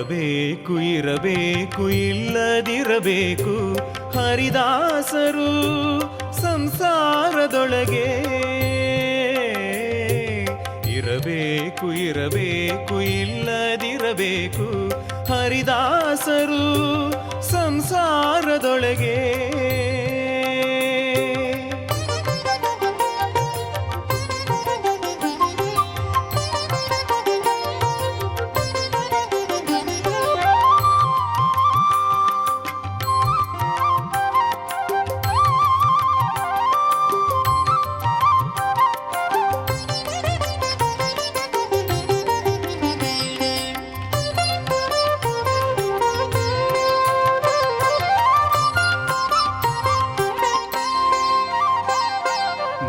ಇರಬೇಕು ಇರಬೇಕು ಇಲ್ಲದಿರಬೇಕು ಹರಿದಾಸರು ಸಂಸಾರದೊಳಗೆ. ಇರಬೇಕು ಇರಬೇಕು ಇಲ್ಲದಿರಬೇಕು ಹರಿದಾಸರು ಸಂಸಾರದೊಳಗೆ.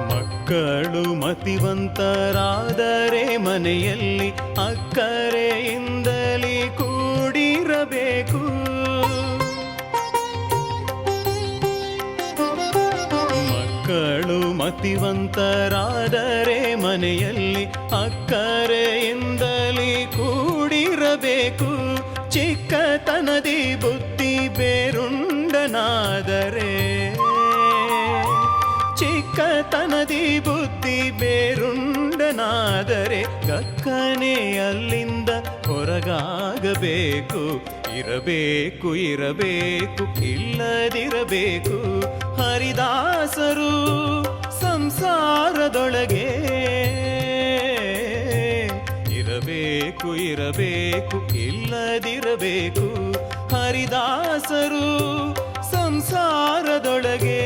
ಮಕ್ಕಳು ಮತಿವಂತರಾದರೆ ಮನೆಯಲ್ಲಿ ಅಕ್ಕರೆಯಿಂದಲೇ ಕೂಡಿರಬೇಕು. ಮಕ್ಕಳು ಮತಿವಂತರಾದರೆ ಮನೆಯಲ್ಲಿ ಅಕ್ಕರೆಯಿಂದಲೇ ಕೂಡಿರಬೇಕು. ಚಿಕ್ಕತನದಿ ಬುದ್ಧಿ ಬೇರುಂಡನಾದರೆ, ಚಿಕ್ಕತನದಿ ಬುದ್ಧಿ ಬೇರುಂಡನಾದರೆ ಗಕ್ಕನೆ ಅಲ್ಲಿಂದ ಹೊರಗಾಗಬೇಕು. ಇರಬೇಕು ಇರಬೇಕು ಇಲ್ಲದಿರಬೇಕು ಹರಿದಾಸರು ಸಂಸಾರದೊಳಗೆ. ಇರಬೇಕು ಇರಬೇಕು ಇಲ್ಲದಿರಬೇಕು ಹರಿದಾಸರು ಸಂಸಾರದೊಳಗೆ.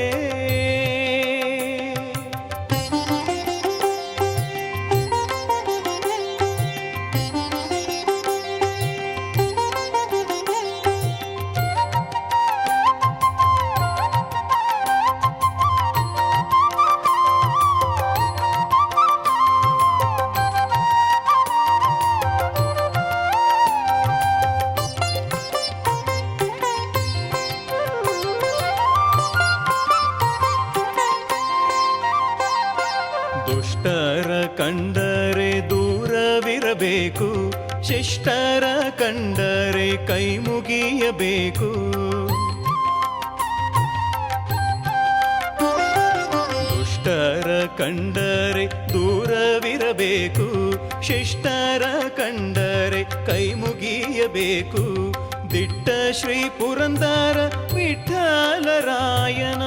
ದುಷ್ಟರ ಕಂಡರೆ ದೂರವಿರಬೇಕು, ಶಿಷ್ಟರ ಕಂಡರೆ ಕೈ ಮುಗಿಯಬೇಕು. ದುಷ್ಟರ ಕಂಡರೆ ದೂರವಿರಬೇಕು, ಶಿಷ್ಟರ ಕಂಡರೆ ಕೈ ಮುಗಿಯಬೇಕು. ದಿಟ್ಟ ಶ್ರೀ ಪುರಂದರ ವಿಠ್ಠಲರಾಯನ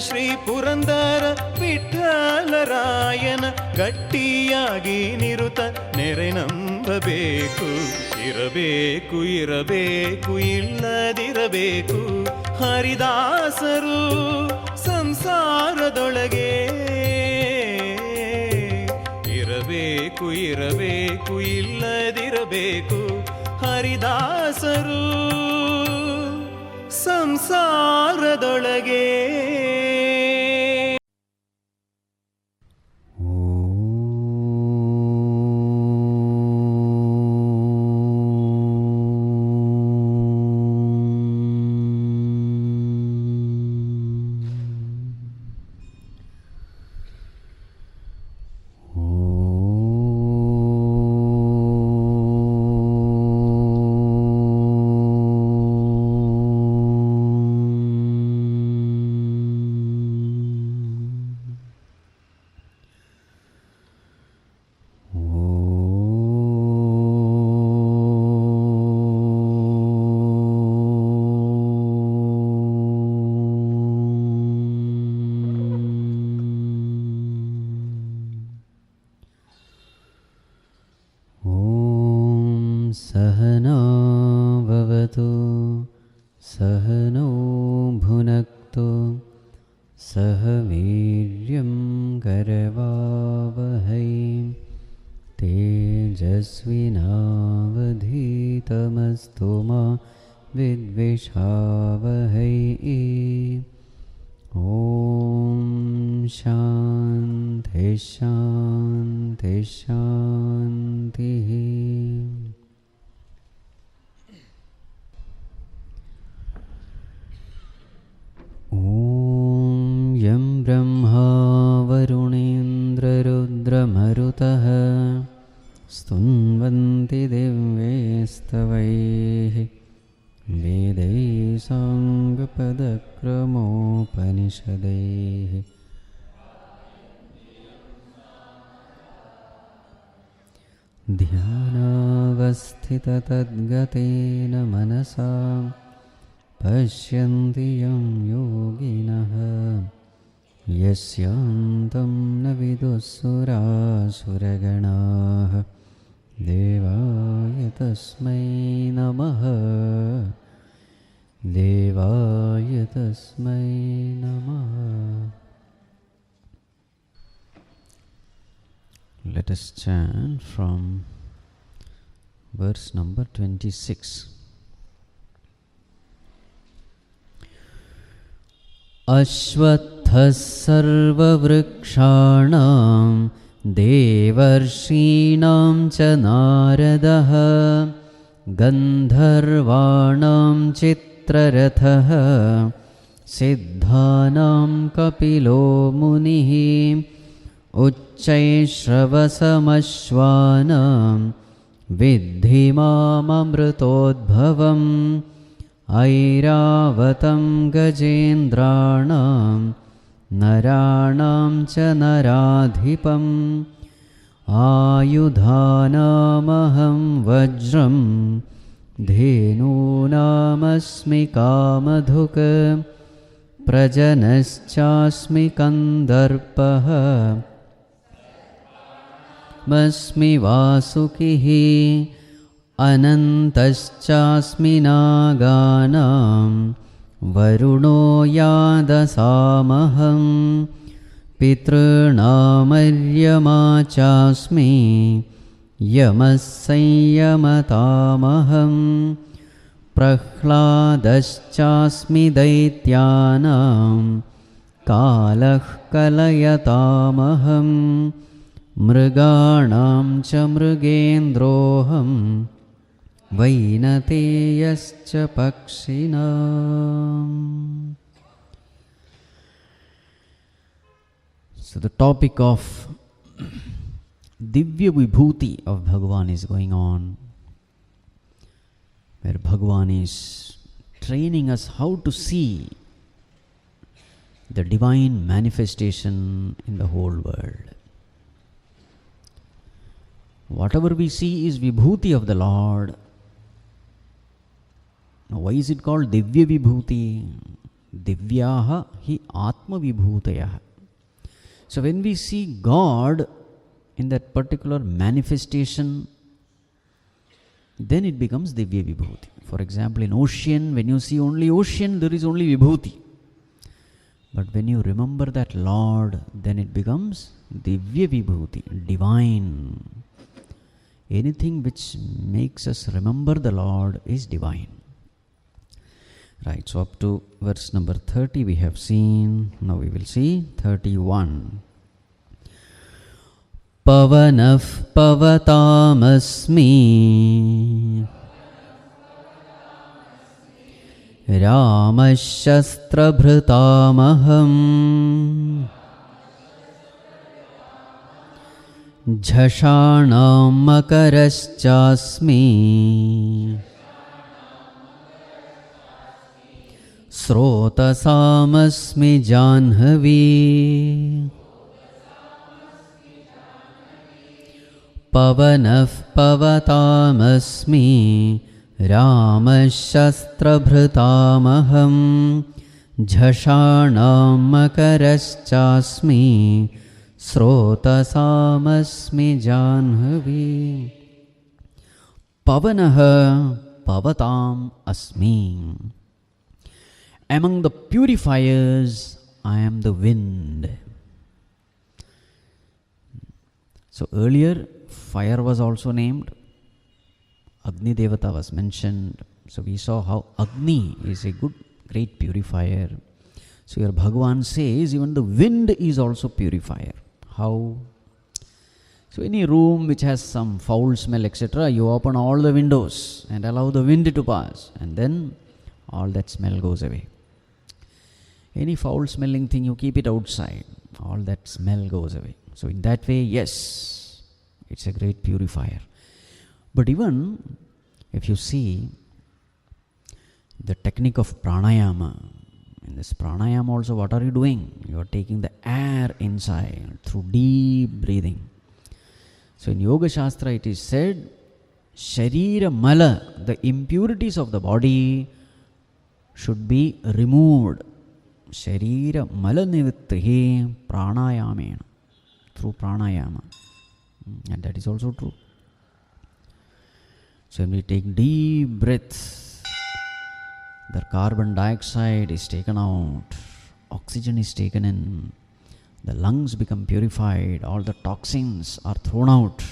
ಶ್ರೀ ಪುರಂದರ ವಿಠ್ಠಲರಾಯನ ಗಟ್ಟಿಯಾಗಿ ನಿರುತ ನೆರೆ ನಂಬಬೇಕು. ಇರಬೇಕು ಇರಬೇಕು ಇಲ್ಲದಿರಬೇಕು ಹರಿದಾಸರು ಸಂಸಾರದೊಳಗೆ. ಇರಬೇಕು ಇರಬೇಕು ಇಲ್ಲದಿರಬೇಕು ಹರಿದಾಸರು ಸಂಸಾರದೊಳಗೆ. सहनो भुनक्तु सह वीर्यं करवावहै तेजस्विनावधीतमस्तु मा विद्विषावहै। ॐ शान्ति शान्ति शान्तिः। ॐ यं ब्रह्मा वरुणेन्द्ररुद्रमरुतश्रवस्तमो इन्द्ररुद्रमरुतः स्तुन्वन्ति दिव्यैस्तवैः वेदैः साङ्गपदक्रमोपनिषदैः ध्यानावस्थिततद्गतेन मनसा पश्यन्ति यं योगिनः यस्यान्तं न विदुःसुरासुरगणाः देवाय तस्मै नमः देवाय तस्मै नमः. Let us chant from verse number 26. Ashvattha sarvavrikshanam devarshinam cha naradaha gandharvanam chitrarathah siddhanam kapilo munihi उच्चैश्रवसमश्वानां विद्धि माममृतोद्भवम् ऐरावतं गजेन्द्राणां नराणां च नराधिपम् आयुधानामहं वज्रं धेनूनामस्मि कामधुक् प्रजनश्चास्मि कन्दर्पः मस्मि वासुकिः अनन्तश्चास्मि नागानां वरुणो यादसामहं पितॄणामर्यमा चास्मि यमः संयमतामहं प्रह्लादश्चास्मि दैत्यानां कालः कलयतामहम् मृगाणां च मृगेन्द्रोऽहं वैनतेयश्च पक्षिणाम्. So the topic of Divya Vibhuti of Bhagavan is going on, where Bhagavan is training us how to see the divine manifestation in the whole world. Whatever we see is Vibhuti of the Lord. Now, why is it called Divya Vibhuti? Divyaha hi Atma Vibhutayah. So when we see God in that particular manifestation, then it becomes Divya Vibhuti. For example, in ocean, when you see only ocean, there is only Vibhuti. But when you remember that Lord, then it becomes Divya Vibhuti, divine. Anything which makes us remember the Lord is divine. Right, so up to verse number 30 we have seen. Now we will see 31. Pavanah pavatāmasmi Rāma-shastrabhrtāmaham Jhashanam Makaraschaasmi Srotasamasmi Jāhnavī Pavanah pavatāmasmi Rāma-shastrabhrtāmaham Jhashanam Makaraschaasmi Srotasamasmi Jāhnavī. Pavanaha pavatam asmi. Among the purifiers, I am the wind. So earlier, fire was also named. Agni Devata was mentioned. So we saw how Agni is a great purifier. So here Bhagavan says even the wind is also purifier. How? So any room which has some foul smell, etc., you open all the windows and allow the wind to pass, and then all that smell goes away. Any foul smelling thing, you keep it outside, all that smell goes away. So in that way, yes, it's a great purifier. But even if you see the technique of pranayama, in this pranayama also, what are you doing? You are taking the air inside through deep breathing. So in Yoga Shastra it is said, Sharira Mala, the impurities of the body should be removed. Sharira Mala Nivritti Pranayamena, through pranayama. And that is also true. So when we take deep breaths, the carbon dioxide is taken out, oxygen is taken in, the lungs become purified, all the toxins are thrown out,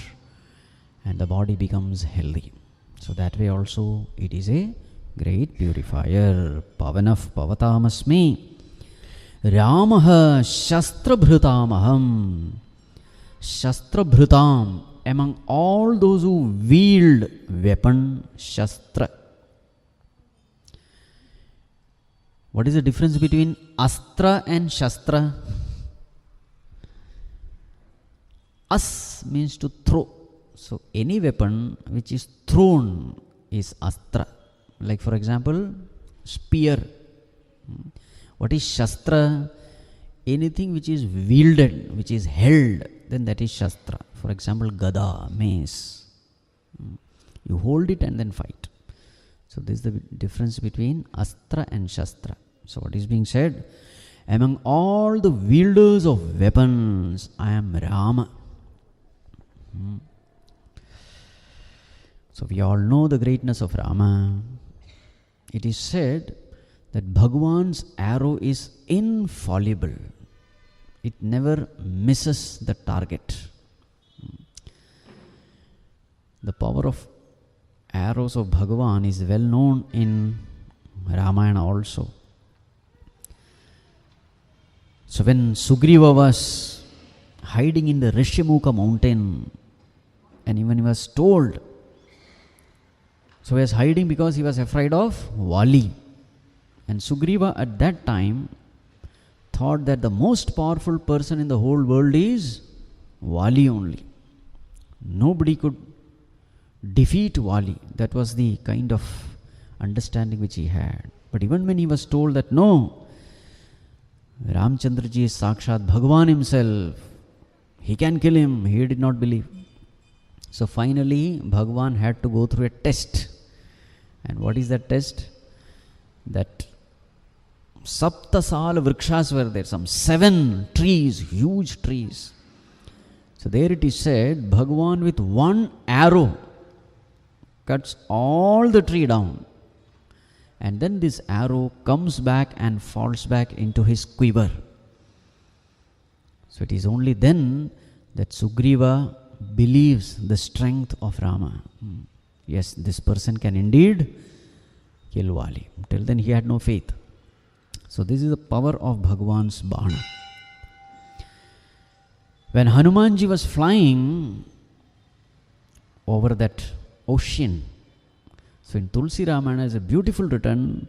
and the body becomes healthy. So that way also it is a great purifier. Pavanaf pavatamasmi Ramaha shastrabhrutamaham. Shastrabhrutam, among all those who wield weapon, shastra. What is the difference between astra and shastra? As means to throw. So any weapon which is thrown is astra. Like for example, spear. What is shastra? Anything which is wielded, which is held, then that is shastra. For example, gada, mace. You hold it and then fight. So this is the difference between astra and shastra. So what is being said? Among all the wielders of weapons, I am Rama. So we all know the greatness of Rama. It is said that Bhagwan's arrow is infallible. It never misses the target. The power of arrows of Bhagwan is well known in Ramayana also. So when Sugriva was hiding in the Rishyamukha mountain, and even he was told, so he was hiding because he was afraid of Vali. And Sugriva at that time thought that the most powerful person in the whole world is Vali only. Nobody could defeat Vali. That was the kind of understanding which he had. But even when he was told that no, Ramchandraji is Sakshat Bhagwan himself, he can kill him, he did not believe. So finally Bhagwan had to go through a test. And what is that test? That Saptasala Vrikshas were there, some 7 trees, huge trees. So there it is said, Bhagwan with one arrow cuts all the tree down. And then this arrow comes back and falls back into his quiver. So it is only then that Sugriva believes the strength of Rama. Yes, this person can indeed kill Vali. Till then he had no faith. So this is the power of Bhagwan's Bāna. When Hanumanji was flying over that ocean, so in Tulsi Ramayana is a beautiful written,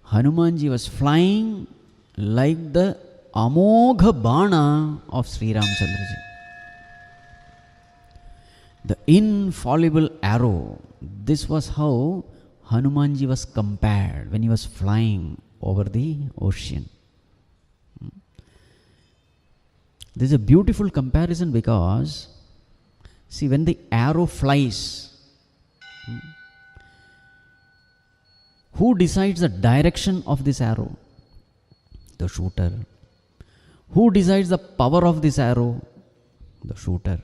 Hanumanji was flying like the Amogha Bāna of Sri Ramchandraji. The infallible arrow. This was how Hanumanji was compared when he was flying over the ocean. This is a beautiful comparison because, see, when the arrow flies, who decides the direction of this arrow? The shooter. Who decides the power of this arrow? The shooter.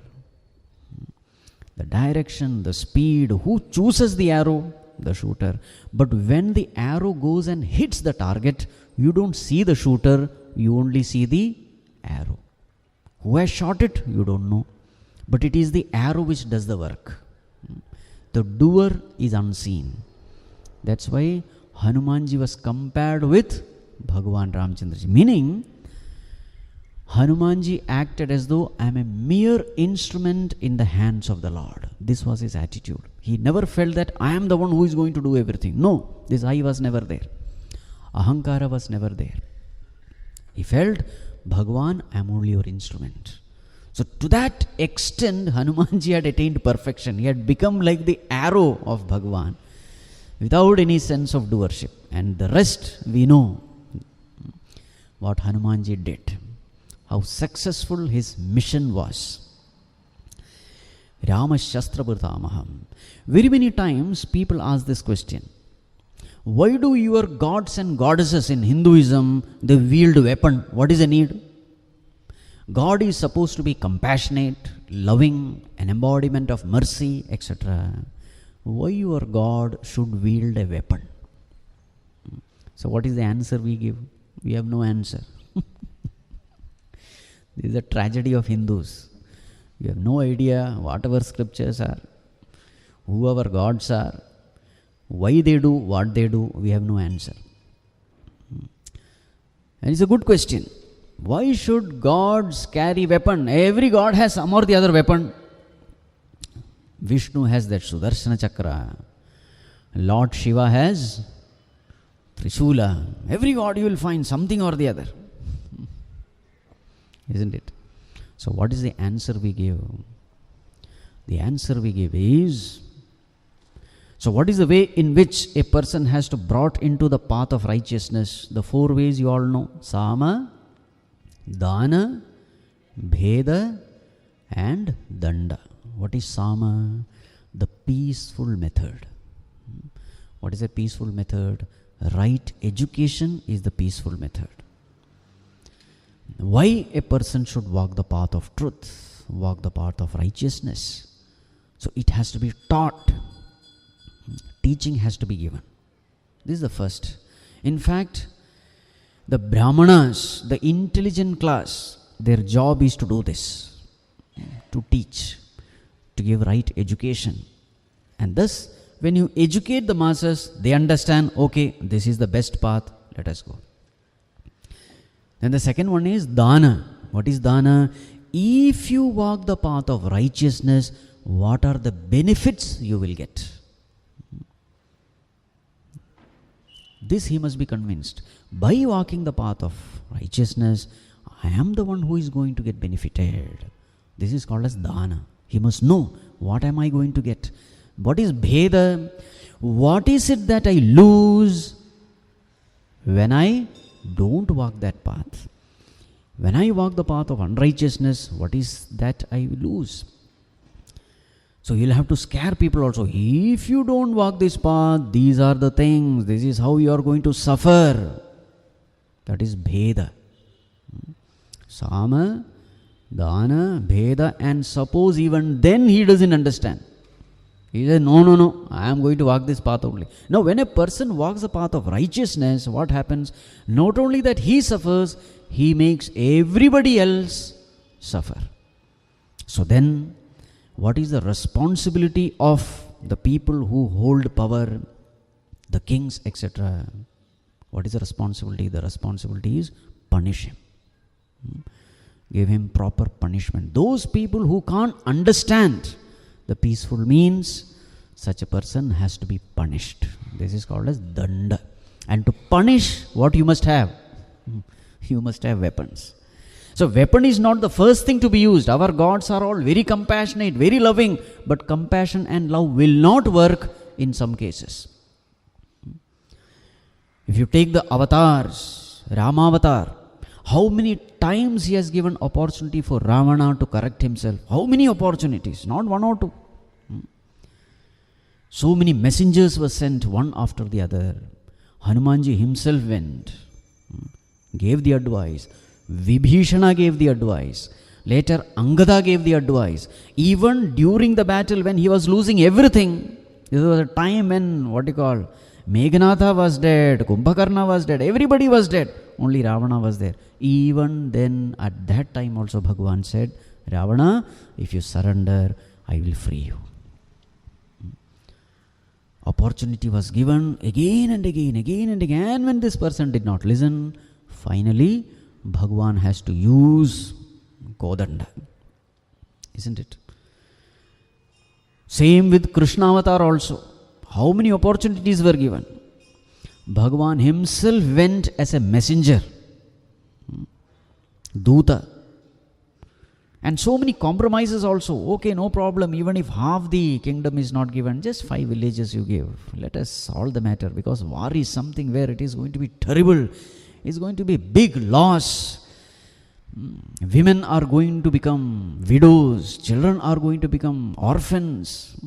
The direction, the speed, who chooses the arrow? The shooter. But when the arrow goes and hits the target, you don't see the shooter, you only see the arrow. Who has shot it? You don't know. But it is the arrow which does the work. The doer is unseen. That's why Hanumanji was compared with Bhagwan Ramchandraji. Meaning, Hanumanji acted as though I am a mere instrument in the hands of the Lord. This was his attitude. He never felt that I am the one who is going to do everything. No, this I was never there. Ahankara was never there. He felt, Bhagwan, I am only your instrument. So to that extent, Hanumanji had attained perfection. He had become like the arrow of Bhagavan without any sense of doership. And the rest we know what Hanumanji did, how successful his mission was. Rama Shastra Bhritamaham. Very many times people ask this question. Why do your gods and goddesses in Hinduism, they wield weapon? What is the need? God is supposed to be compassionate, loving, an embodiment of mercy, etc. Why your God should wield a weapon? So what is the answer we give? We have no answer. This is the tragedy of Hindus. We have no idea whatever scriptures are, who our gods are, why they do what they do, we have no answer. And it's a good question. Why should gods carry weapon? Every god has some or the other weapon. Vishnu has that Su-darshana chakra. Lord Shiva has Trishula. Every god you will find something or the other. Isn't it? So what is the answer we give? The answer we give is, so what is the way in which a person has to brought into the path of righteousness? The 4 ways you all know. Sama, Dana, Bheda and Danda. What is Sama? The peaceful method. What is a peaceful method? Right education is the peaceful method. Why a person should walk the path of truth, walk the path of righteousness? So it has to be taught. Teaching has to be given. This is the first. In fact, the Brahmanas, the intelligent class, their job is to do this, to teach, to give right education. And thus, when you educate the masses, they understand, okay, this is the best path, let us go. Then the second one is Dana. What is Dana? If you walk the path of righteousness, what are the benefits you will get? This he must be convinced. By walking the path of righteousness, I am the one who is going to get benefited. This is called as Dana. He must know, what am I going to get? What is Bheda? What is it that I lose when I don't walk that path? When I walk the path of unrighteousness, what is that I lose? So you'll have to scare people also. If you don't walk this path, these are the things, this is how you are going to suffer. That is Bheda. Sama, Dana, Bheda, and suppose even then he doesn't understand. He says, no, I am going to walk this path only. Now, when a person walks the path of righteousness, what happens? Not only that he suffers, he makes everybody else suffer. So then, what is the responsibility of the people who hold power, the kings, etc.? What is the responsibility? The responsibility is punish him. Give him proper punishment. Those people who can't understand the peaceful means, such a person has to be punished. This is called as Danda. And to punish, what you must have? You must have weapons. So weapon is not the first thing to be used. Our gods are all very compassionate, very loving, but compassion and love will not work in some cases. If you take the avatars, Rama-avatar, how many times he has given opportunity for Ravana to correct himself? How many opportunities? Not one or two. So many messengers were sent one after the other. Hanumanji himself went, gave the advice. Vibhishana gave the advice. Later Angada gave the advice. Even during the battle when he was losing everything, there was a time when, Meghanatha was dead, Kumbhakarna was dead, everybody was dead. Only Ravana was there. Even then, at that time also Bhagavan said, Ravana, if you surrender, I will free you. Opportunity was given again and again. And when this person did not listen, finally, Bhagavan has to use Kodanda. Isn't it? Same with Krishna avatar also. How many opportunities were given? Bhagavan himself went as a messenger. Duta. And so many compromises also. Okay, no problem, even if half the kingdom is not given, just 5 villages you give. Let us solve the matter, because war is something where it is going to be terrible. It's going to be big loss. Women are going to become widows. Children are going to become orphans.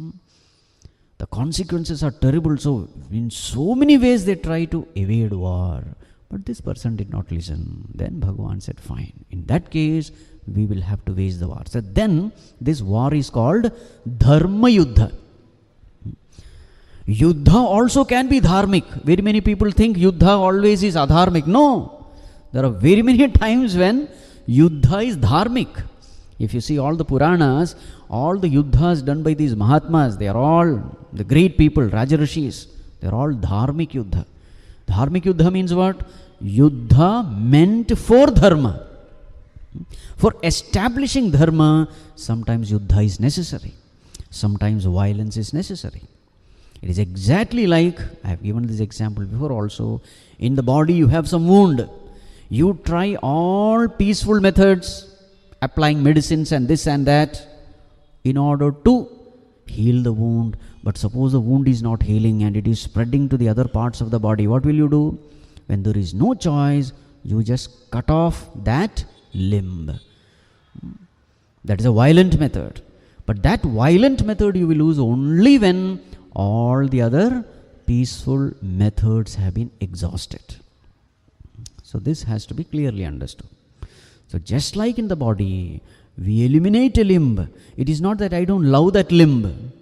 The consequences are terrible. So, in so many ways they try to evade war. But this person did not listen. Then Bhagavan said, fine. In that case, we will have to wage the war. So then, this war is called Dharma Yuddha. Yuddha also can be dharmic. Very many people think Yuddha always is adharmic. No. There are very many times when Yuddha is dharmic. If you see all the Puranas, all the Yuddhas done by these Mahatmas, they are all the great people, Raja Rishis. They are all dharmic Yuddha. Dharmic Yuddha means what? Yuddha meant for Dharma. For establishing Dharma, sometimes Yuddha is necessary. Sometimes violence is necessary. It is exactly like, I have given this example before also, in the body you have some wound. You try all peaceful methods, applying medicines and this and that, in order to heal the wound. But suppose the wound is not healing and it is spreading to the other parts of the body. What will you do? When there is no choice, you just cut off that limb. That is a violent method. But that violent method you will use only when all the other peaceful methods have been exhausted. So this has to be clearly understood. So just like in the body, we eliminate a limb. It is not that I don't love that limb.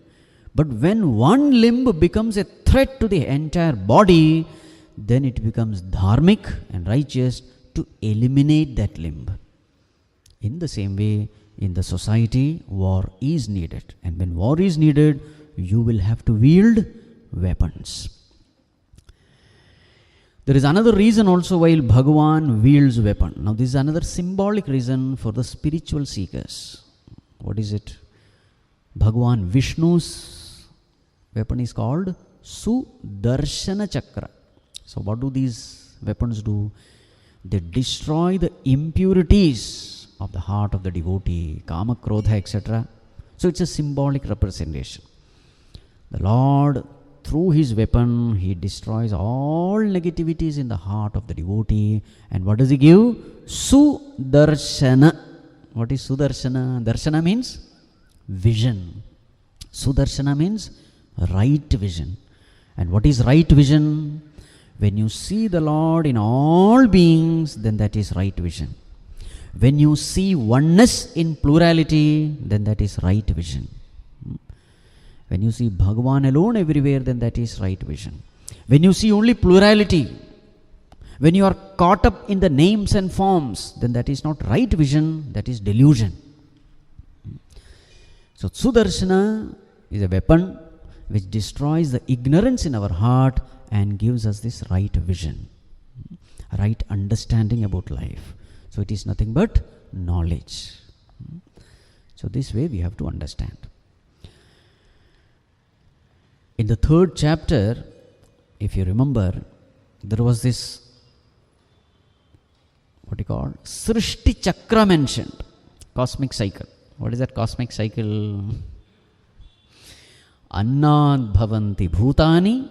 But when one limb becomes a threat to the entire body, then it becomes dharmic and righteous to eliminate that limb. In the same way, in the society, war is needed. And when war is needed, you will have to wield weapons. There is another reason also why Bhagavan wields weapon. Now this is another symbolic reason for the spiritual seekers. What is it? Bhagavan Vishnu's weapon is called Su-darshana chakra. So what do these weapons do? They destroy the impurities of the heart of the devotee, kama, krodha, etc. So it's a symbolic representation. The Lord, through his weapon, he destroys all negativities in the heart of the devotee. And what does he give? Su-darshana. What is Su-darshana? Darshana means vision. Su-darshana means right vision. And what is right vision? When you see the Lord in all beings, then that is right vision. When you see oneness in plurality, then that is right vision. When you see Bhagavan alone everywhere, then that is right vision. When you see only plurality, when you are caught up in the names and forms, then that is not right vision, that is delusion. So Su-darshana is a weapon which destroys the ignorance in our heart and gives us this right vision, right understanding about life. So it is nothing but knowledge. So this way we have to understand. In the 3rd chapter, if you remember, there was this, what you call, Srishti Chakra mentioned, cosmic cycle. What is that cosmic cycle? Annad bhavanti bhutani,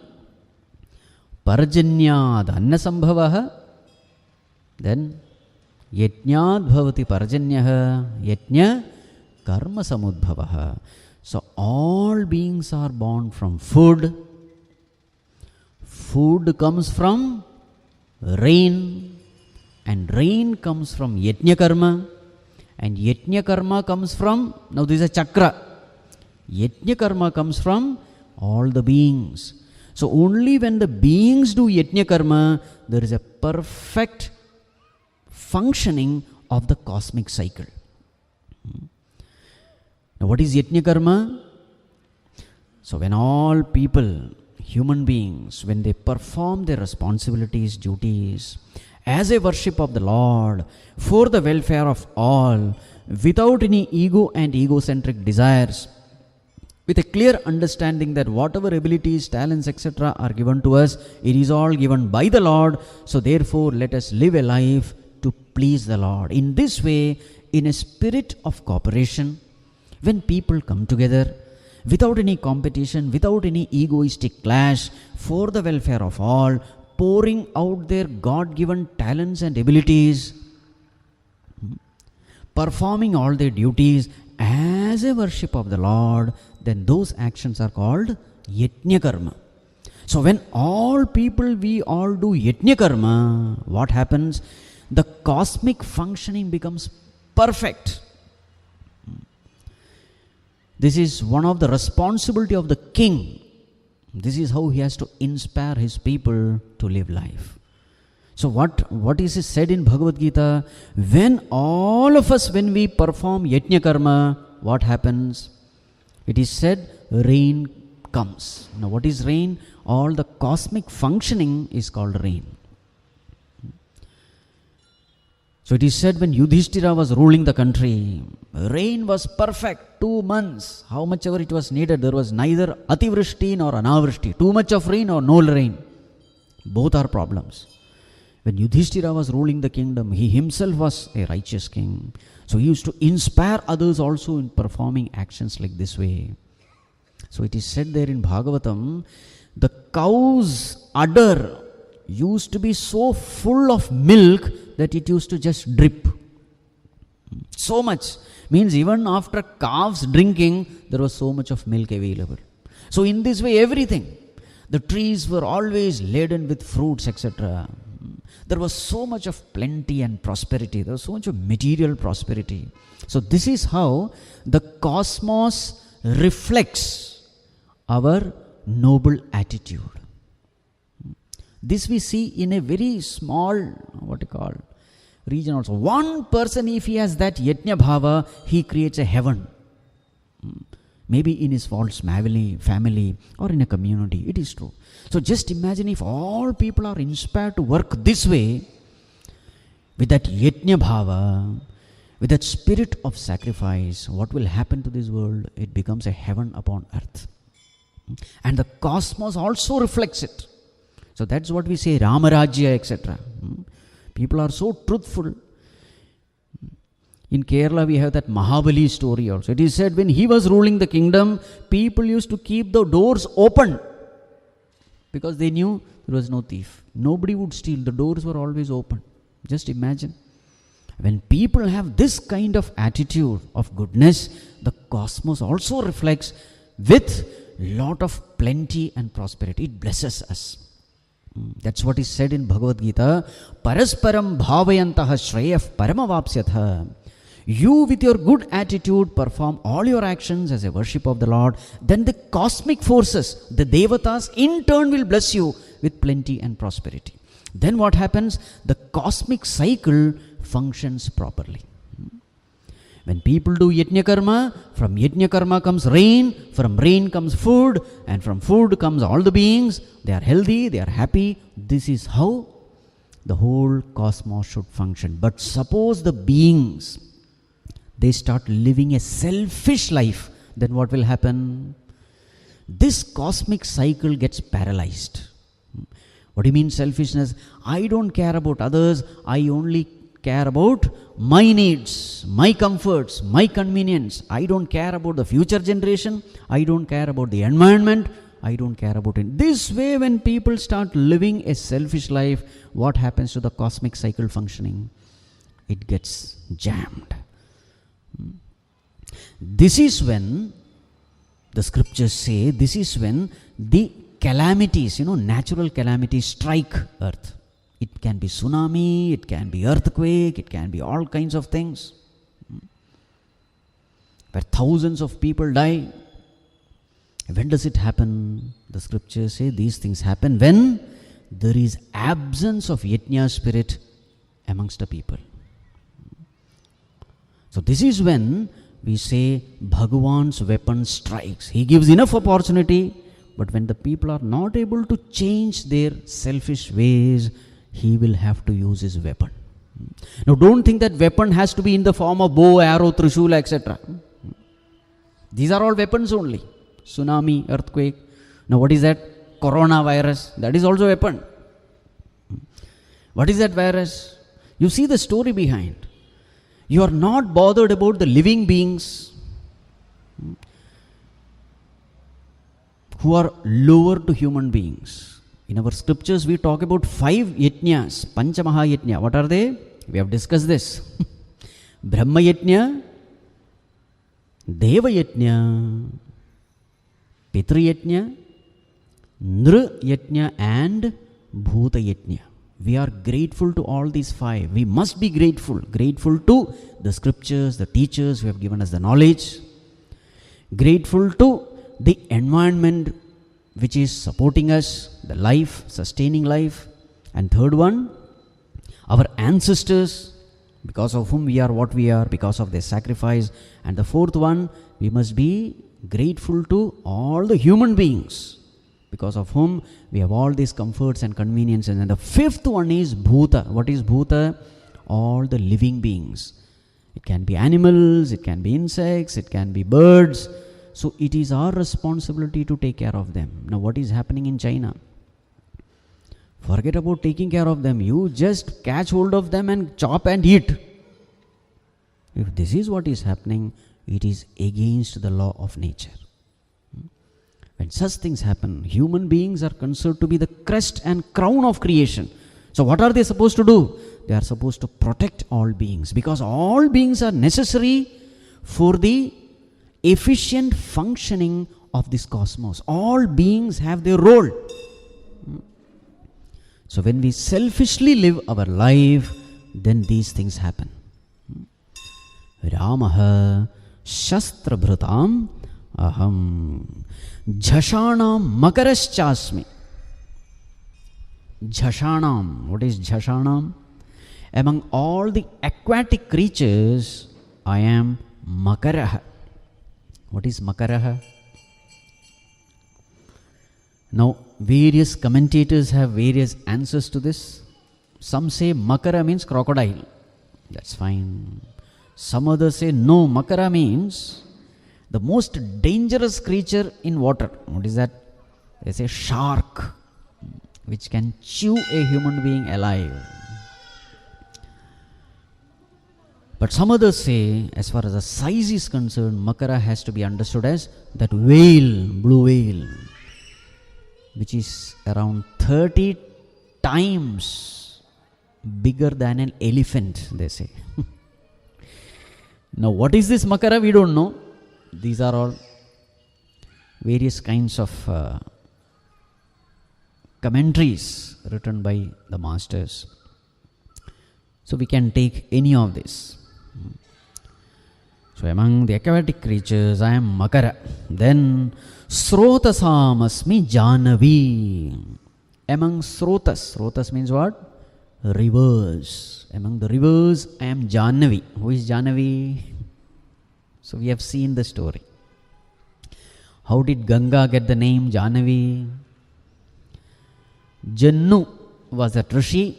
parajanyad annasambhavaha, then Yajñād bhavati parajanyah, Yajña karma samudbhavaha. So all beings are born from food. Food comes from rain, and rain comes from Yajña karma, and Yajña karma comes from, now this is a chakra. Yajña karma comes from all the beings. So only when the beings do Yajña karma, there is a perfect functioning of the cosmic cycle. Now what is Yajña karma? So when all people, human beings, when they perform their responsibilities, duties, as a worship of the Lord, for the welfare of all, without any ego and egocentric desires, with a clear understanding that whatever abilities, talents, etc. are given to us, it is all given by the Lord. So therefore, let us live a life to please the Lord. In this way, in a spirit of cooperation, when people come together without any competition, without any egoistic clash, for the welfare of all, pouring out their God-given talents and abilities, performing all their duties as a worship of the Lord, then those actions are called Yajña karma. So when all people, we all do Yajña karma, what happens? The cosmic functioning becomes perfect. This is one of the responsibility of the king. This is how he has to inspire his people to live life. So what is said in Bhagavad Gita? When all of us, when we perform Yajña karma, what happens? It is said, rain comes. Now what is rain? All the cosmic functioning is called rain. So it is said, when Yudhishthira was ruling the country, rain was perfect, 2 months, how much ever it was needed. There was neither ativrishti nor anavrishti, too much of rain or no rain. Both are problems. When Yudhishthira was ruling the kingdom, he himself was a righteous king. So he used to inspire others also in performing actions like this way. So it is said there in Bhagavatam, the cow's udder used to be so full of milk that it used to just drip. So much. Means even after calves drinking, there was so much of milk available. So in this way, everything. The trees were always laden with fruits, etc. There was so much of plenty and prosperity. There was so much of material prosperity. So this is how the cosmos reflects our noble attitude. This we see in a very small, region also. One person, if he has that Yajña bhava, he creates a heaven. Maybe in his false family or in a community. It is true. So just imagine if all people are inspired to work this way, with that Yajña bhava, with that spirit of sacrifice, what will happen to this world? It becomes a heaven upon earth. And the cosmos also reflects it. So that's what we say, Rama-rajya, etc. People are so truthful. In Kerala, we have that Mahabali story also. It is said when he was ruling the kingdom, people used to keep the doors open because they knew there was no thief. Nobody would steal. The doors were always open. Just imagine. When people have this kind of attitude of goodness, the cosmos also reflects with lot of plenty and prosperity. It blesses us. That's what is said in Bhagavad Gita. Parasparam bhavayantaha shreyah paramavapsyatha. You with your good attitude perform all your actions as a worship of the Lord. Then the cosmic forces, the devatas, in turn will bless you with plenty and prosperity. Then what happens? The cosmic cycle functions properly. When people do Yajña karma, from Yajña karma comes rain, from rain comes food, and from food comes all the beings. They are healthy, they are happy. This is how the whole cosmos should function. But suppose the beings, they start living a selfish life, then what will happen? This cosmic cycle gets paralyzed. What do you mean selfishness? I don't care about others, I only care about my needs, my comforts, my convenience. I don't care about the future generation. I don't care about the environment. I don't care about it. This way, when people start living a selfish life, what happens to the cosmic cycle functioning? It gets jammed. This is when the scriptures say, this is when the calamities, natural calamities strike earth. It can be tsunami, it can be earthquake, it can be all kinds of things. Where thousands of people die. When does it happen? The scriptures say these things happen when there is absence of Yajña spirit amongst the people. So this is when we say Bhagavan's weapon strikes. He gives enough opportunity, but when the people are not able to change their selfish ways, he will have to use his weapon. Now don't think that weapon has to be in the form of bow, arrow, trishula, etc. These are all weapons only. Tsunami, earthquake. Now what is that? Coronavirus. That is also a weapon. What is that virus? You see the story behind. You are not bothered about the living beings who are lower to human beings. In our scriptures, we talk about 5 yajñas, Panchamaha yajña. What are they? We have discussed this. Brahma yajña, Deva yajña, Pitru yajña, Nr yajña and Bhuta yajña. We are grateful to all these 5. We must be grateful. Grateful to the scriptures, the teachers who have given us the knowledge. Grateful to the environment which is supporting us, the life, sustaining life. And third one, our ancestors, because of whom we are what we are, because of their sacrifice. And the fourth one, we must be grateful to all the human beings, because of whom we have all these comforts and conveniences. And the fifth one is Bhuta. What is Bhuta? All the living beings. It can be animals, it can be insects, it can be birds. So it is our responsibility to take care of them. Now what is happening in China? Forget about taking care of them. You just catch hold of them and chop and eat. If this is what is happening, it is against the law of nature. When such things happen, human beings are considered to be the crest and crown of creation. So what are they supposed to do? They are supposed to protect all beings, because all beings are necessary for the efficient functioning of this cosmos. All beings have their role. So when we selfishly live our life, then these things happen. Ramaha shastra bhrutam aham jhashanam makaraschasmi. Jhashanam. What is jhashanam? Among all the aquatic creatures, I am Makara. What is Makara? Now, various commentators have various answers to this. Some say Makara means crocodile. That's fine. Some others say no, Makara means the most dangerous creature in water. What is that? They say shark, which can chew a human being alive. But some others say, as far as the size is concerned, Makara has to be understood as that whale, blue whale, which is around 30 times bigger than an elephant, they say. Now, what is this Makara? We don't know. These are all various kinds of commentaries written by the masters. So, we can take any of this. So, among the aquatic creatures, I am Makara. Then, Srotasam asmi Jāhnavī. Among Srotas means what? Rivers. Among the rivers, I am Jāhnavī. Who is Jāhnavī? So, we have seen the story. How did Gangā get the name Jāhnavī? Jñāna was that rishi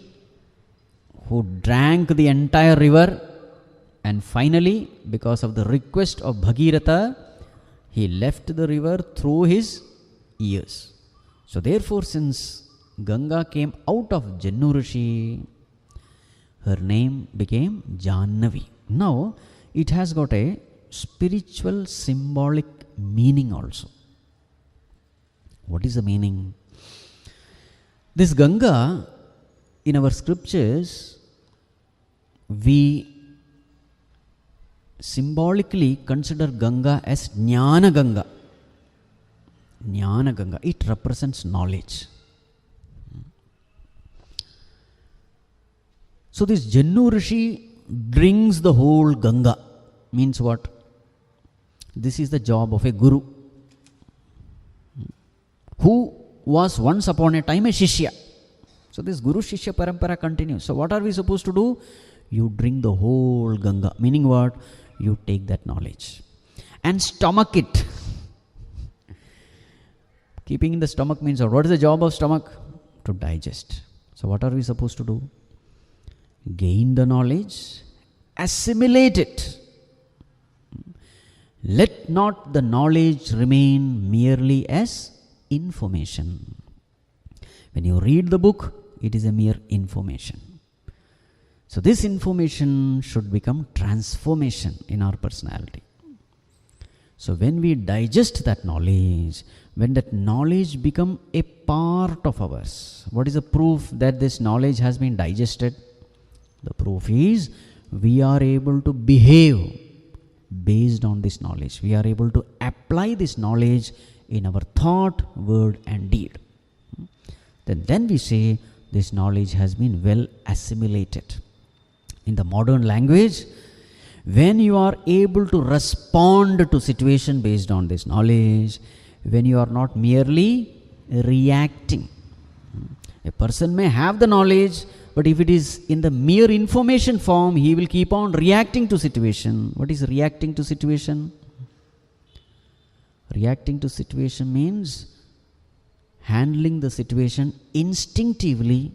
who drank the entire river, and finally, because of the request of Bhagirath, he left the river through his ears. So therefore, since Gangā came out of Jñāna rishi, her name became Jāhnavī. Now, it has got a spiritual symbolic meaning also. What is the meaning? This Gangā, in our scriptures, we symbolically consider Gangā as Jñāna Gangā. Jñāna Gangā. It represents knowledge. So this Jñāna rishi drinks the whole Gangā. Means what? This is the job of a guru, who was once upon a time a Shishya. So this Guru Shishya Parampara continues. So what are we supposed to do? You drink the whole Gangā. Meaning what? You take that knowledge and stomach it. Keeping in the stomach means what is the job of stomach? To digest. So what are we supposed to do? Gain the knowledge, assimilate it. Let not the knowledge remain merely as information. When you read the book, it is a mere information. So this information should become transformation in our personality. So when we digest that knowledge, when that knowledge become a part of ours, what is the proof that this knowledge has been digested? The proof is we are able to behave based on this knowledge. We are able to apply this knowledge in our thought, word and deed. Then we say this knowledge has been well assimilated. In the modern language, when you are able to respond to situation based on this knowledge, when you are not merely reacting. A person may have the knowledge, but if it is in the mere information form, he will keep on reacting to situation. What is reacting to situation? Reacting to situation means handling the situation instinctively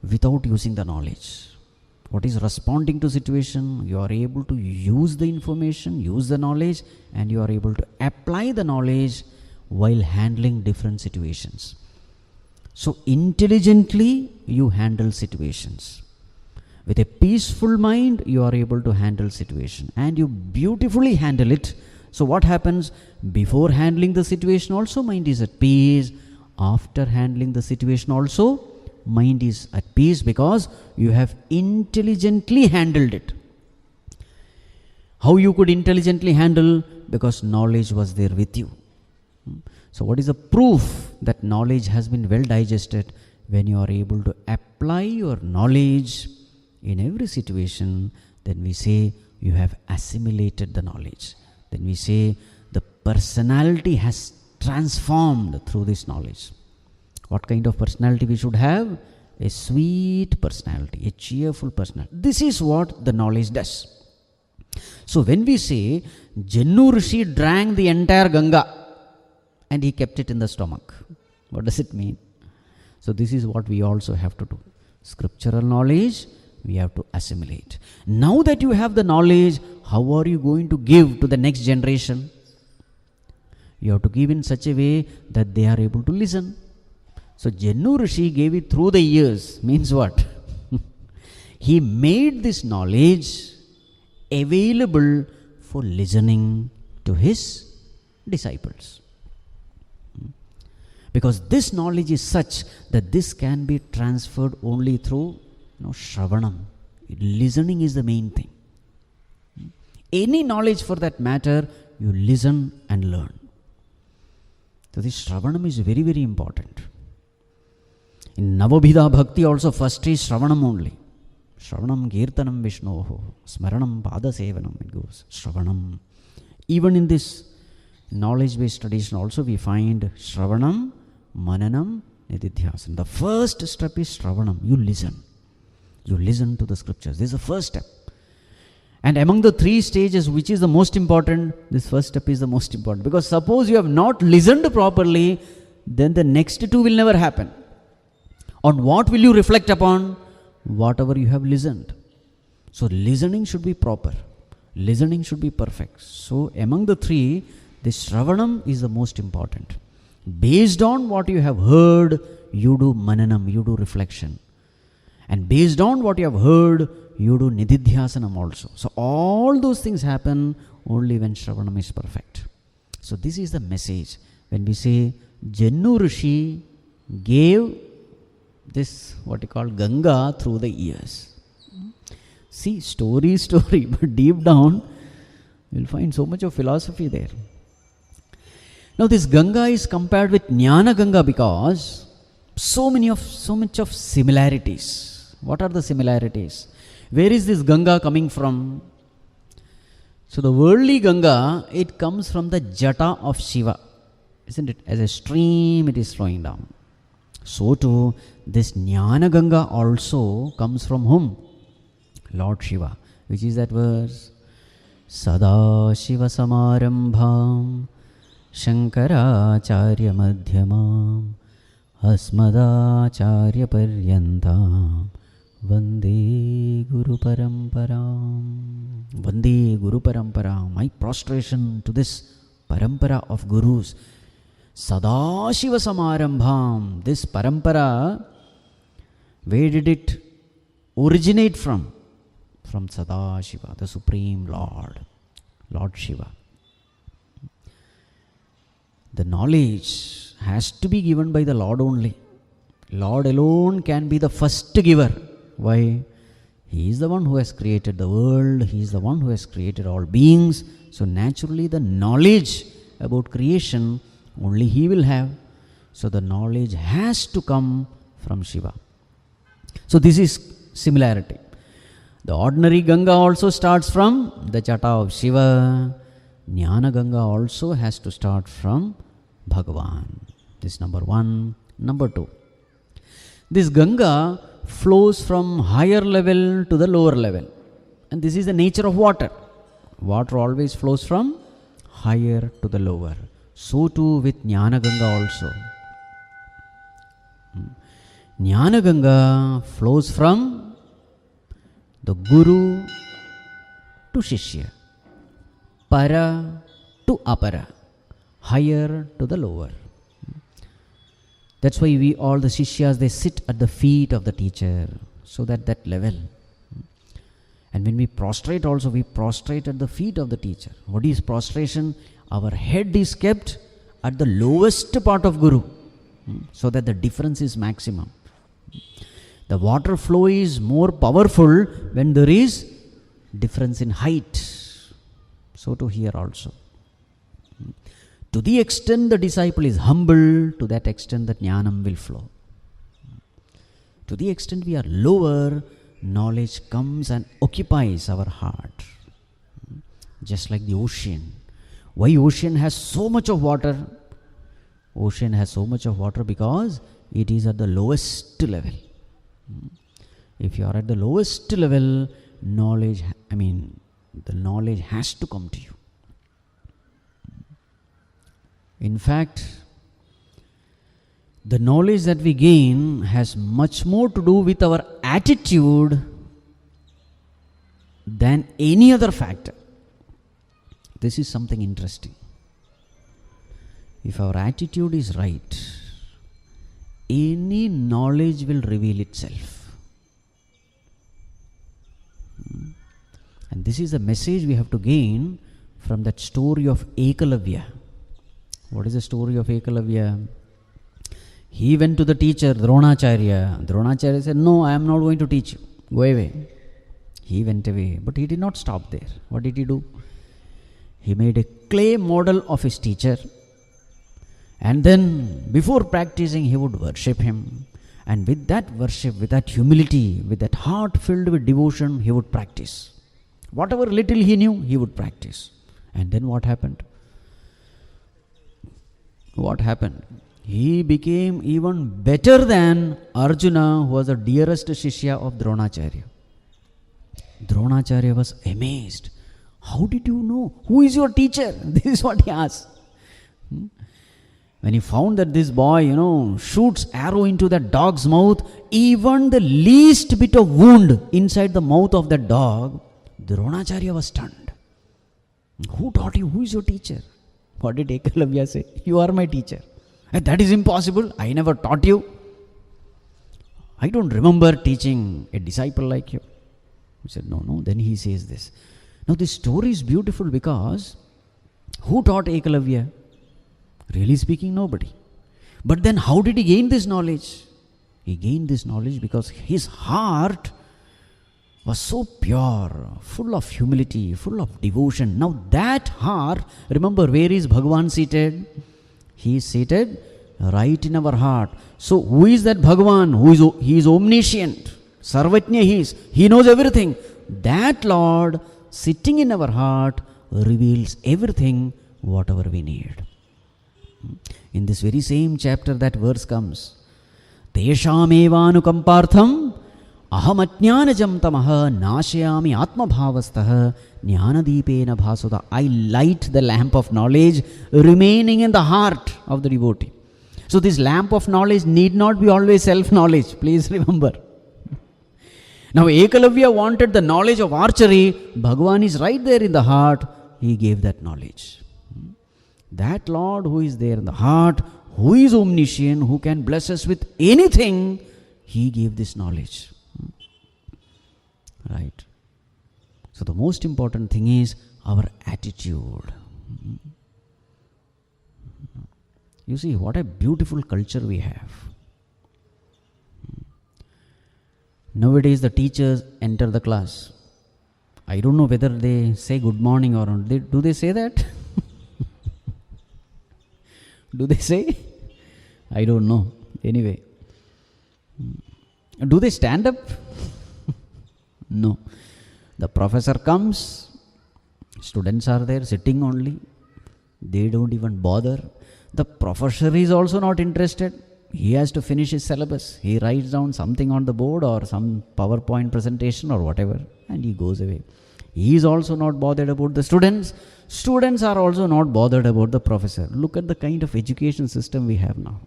without using the knowledge. What is responding to situation? You are able to use the information, use the knowledge, and you are able to apply the knowledge while handling different situations. So intelligently you handle situations. With a peaceful mind you are able to handle situation, and you beautifully handle it. So what happens? Before handling the situation also mind is at peace. After handling the situation also mind is at peace, because you have intelligently handled it. How you could intelligently handle? Because knowledge was there with you. So what is the proof that knowledge has been well digested? When you are able to apply your knowledge in every situation, then we say you have assimilated the knowledge. Then we say the personality has transformed through this knowledge. What kind of personality we should have? A sweet personality, a cheerful personality. This is what the knowledge does. So when we say Jñāna rishi drank the entire Gangā and he kept it in the stomach, what does it mean? So this is what we also have to do. Scriptural knowledge we have to assimilate. Now that you have the knowledge, how are you going to give to the next generation? You have to give in such a way that they are able to listen. So Jñāna rishi gave it through the years. Means what? He made this knowledge available for listening to his disciples. Because this knowledge is such that this can be transferred only through Shravanam. Listening is the main thing. Any knowledge for that matter, you listen and learn. So this Shravanam is very, very important. In Navabhida Bhakti also first is Shravanam only. Shravanam Kirtanam Vishnoho, Smaranam Padasevanam, it goes. Shravanam. Even in this knowledge-based tradition also we find Shravanam, Mananam, Nididhyasana. The first step is Shravanam. You listen. You listen to the scriptures. This is the first step. And among the three stages, which is the most important? This first step is the most important. Because suppose you have not listened properly, then the next two will never happen. On what will you reflect upon? Whatever you have listened. So listening should be proper. Listening should be perfect. So among the three, this Shravanam is the most important. Based on what you have heard, you do mananam, you do reflection. And based on what you have heard, you do nididhyasanam also. So all those things happen only when Shravanam is perfect. So this is the message. When we say Jñāna rishi gave this, what you call Gangā, through the years. See, story, but deep down, you'll find so much of philosophy there. Now this Gangā is compared with Jñāna Gangā because so much of similarities. What are the similarities? Where is this Gangā coming from? So the worldly Gangā, it comes from the Jata of Shiva. Isn't it? As a stream it is flowing down. So too, this Jñāna Gangā also comes from whom? Lord Shiva. Which is that verse? Sadāshiva-samārambhām Shankarācārya-madhyamām Asmadācārya-paryantam Vande Guru Paramparam. Vande Guru Paramparam. My prostration to this parampara of gurus. Sadāshiva-samārambhām. This parampara, where did it originate from? From Sadāshiva, the Supreme Lord, Lord Shiva. The knowledge has to be given by the Lord only. Lord alone can be the first giver. Why? He is the one who has created the world. He is the one who has created all beings. So naturally the knowledge about creation only He will have. So the knowledge has to come from Shiva. So this is similarity. The ordinary Ganga also starts from the Jata of Shiva. Jnana Ganga also has to start from Bhagavan. This is number one. Number two. This Ganga flows from higher level to the lower level. And this is the nature of water. Water always flows from higher to the lower. So too with Jnana Ganga also. Jnana Ganga flows from the Guru to Shishya, Para to Apara, higher to the lower. That's why we all the Shishyas, they sit at the feet of the teacher, so that level. And when we prostrate also, we prostrate at the feet of the teacher. What is prostration? Our head is kept at the lowest part of Guru, so that the difference is maximum. The water flow is more powerful when there is difference in height. So to here also. To the extent the disciple is humble, to that extent the jnanam will flow. To the extent we are lower, knowledge comes and occupies our heart. Just like the ocean. Why ocean has so much of water? Ocean has so much of water because it is at the lowest level. If you are at the lowest level, the knowledge has to come to you. In fact, the knowledge that we gain has much more to do with our attitude than any other factor. This is something interesting. If our attitude is right, any knowledge will reveal itself. And this is a message we have to gain from that story of Ekalavya. What is the story of Ekalavya? He went to the teacher, Dronacharya. Dronacharya said, "No, I am not going to teach you. Go away." He went away, but he did not stop there. What did he do? He made a clay model of his teacher. And then, before practicing, he would worship him. And with that worship, with that humility, with that heart filled with devotion, he would practice. Whatever little he knew, he would practice. And then what happened? What happened? He became even better than Arjuna, who was the dearest Shishya of Dronacharya. Dronacharya was amazed. How did you know? Who is your teacher? This is what he asked. When he found that this boy, shoots arrow into that dog's mouth, even the least bit of wound inside the mouth of that dog, Dronacharya was stunned. Who taught you? Who is your teacher? What did Ekalavya say? You are my teacher. That is impossible. I never taught you. I don't remember teaching a disciple like you. He said, no. Then he says this. Now this story is beautiful because who taught Ekalavya? Really speaking, nobody. But then how did he gain this knowledge? He gained this knowledge because his heart was so pure, full of humility, full of devotion. Now that heart, remember where is Bhagavan seated? He is seated right in our heart. So who is that Bhagavan? He is omniscient. Sarvajña he is. He knows everything. That Lord sitting in our heart reveals everything, whatever we need. In this very same chapter that verse comes. Teshamevanukampartham ahamatñānajam tamaha nāshayāmi atmabhāvastah jnānadīpena bhāsudha. I light the lamp of knowledge remaining in the heart of the devotee. So this lamp of knowledge need not be always self-knowledge. Please remember. Now Ekalavya wanted the knowledge of archery. Bhagavan is right there in the heart. He gave that knowledge. That Lord who is there in the heart, who is omniscient, who can bless us with anything, He gave this knowledge. Right? So the most important thing is our attitude. You see, what a beautiful culture we have. Nowadays the teachers enter the class. I don't know whether they say good morning or not. Do they say that? Do they say? I don't know. Anyway. Do they stand up? No. The professor comes, students are there sitting only. They don't even bother. The professor is also not interested. He has to finish his syllabus. He writes down something on the board or some PowerPoint presentation or whatever, and he goes away. He is also not bothered about the students. Students are also not bothered about the professor. Look at the kind of education system we have now.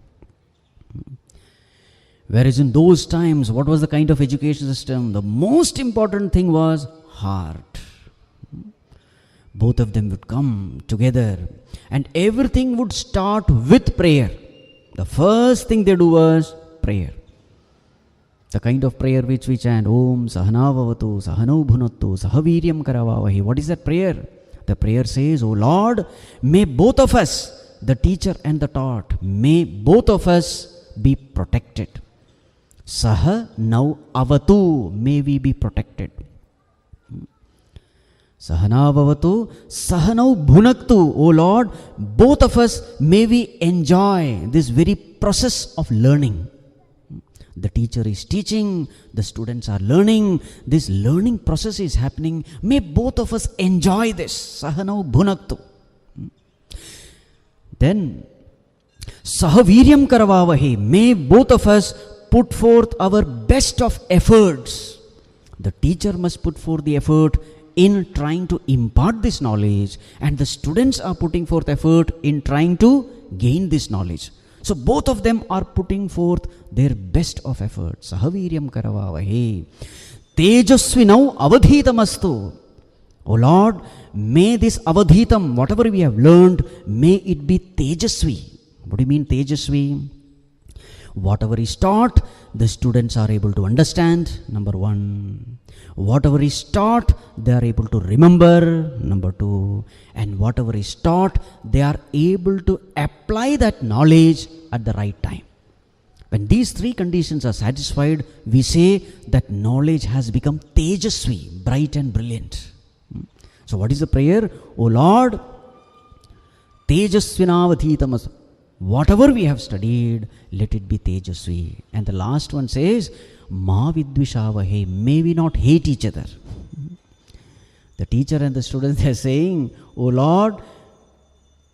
Whereas in those times, what was the kind of education system? The most important thing was heart. Both of them would come together and everything would start with prayer. The first thing they do was prayer. The kind of prayer which we chant, Om Sahana Vavatu, Sahano Bhunattu, Sahaviryam Karavavahi. What is that prayer? The prayer says, O Lord, may both of us, the teacher and the taught, may both of us be protected. Saha now avatu, may we be protected. Sahana Vavatu, Sahanau Bhunaktu, O Lord, both of us may we enjoy this very process of learning. The teacher is teaching, the students are learning, this learning process is happening. May both of us enjoy this. Sahanau Bhunaktu. Then, Sahaviryam Karavavahi, may both of us put forth our best of efforts. The teacher must put forth the effort in trying to impart this knowledge, and the students are putting forth effort in trying to gain this knowledge. So both of them are putting forth their best of effort. Sahaviryam karavavahe. Tejasvinau avadhitamastu. O Lord, may this avadhitam, whatever we have learned, may it be tejasvi. What do you mean tejasvi? Whatever is taught, the students are able to understand, number one. Whatever is taught, they are able to remember, number two. And whatever is taught, they are able to apply that knowledge at the right time. When these three conditions are satisfied, we say that knowledge has become tejasvi, bright and brilliant. So what is the prayer? O Lord, tejasvinavadhitamas. Whatever we have studied, let it be tejasvi. And the last one says, Ma vidvishavahe, may we not hate each other. The teacher and the students, they are saying, O Lord,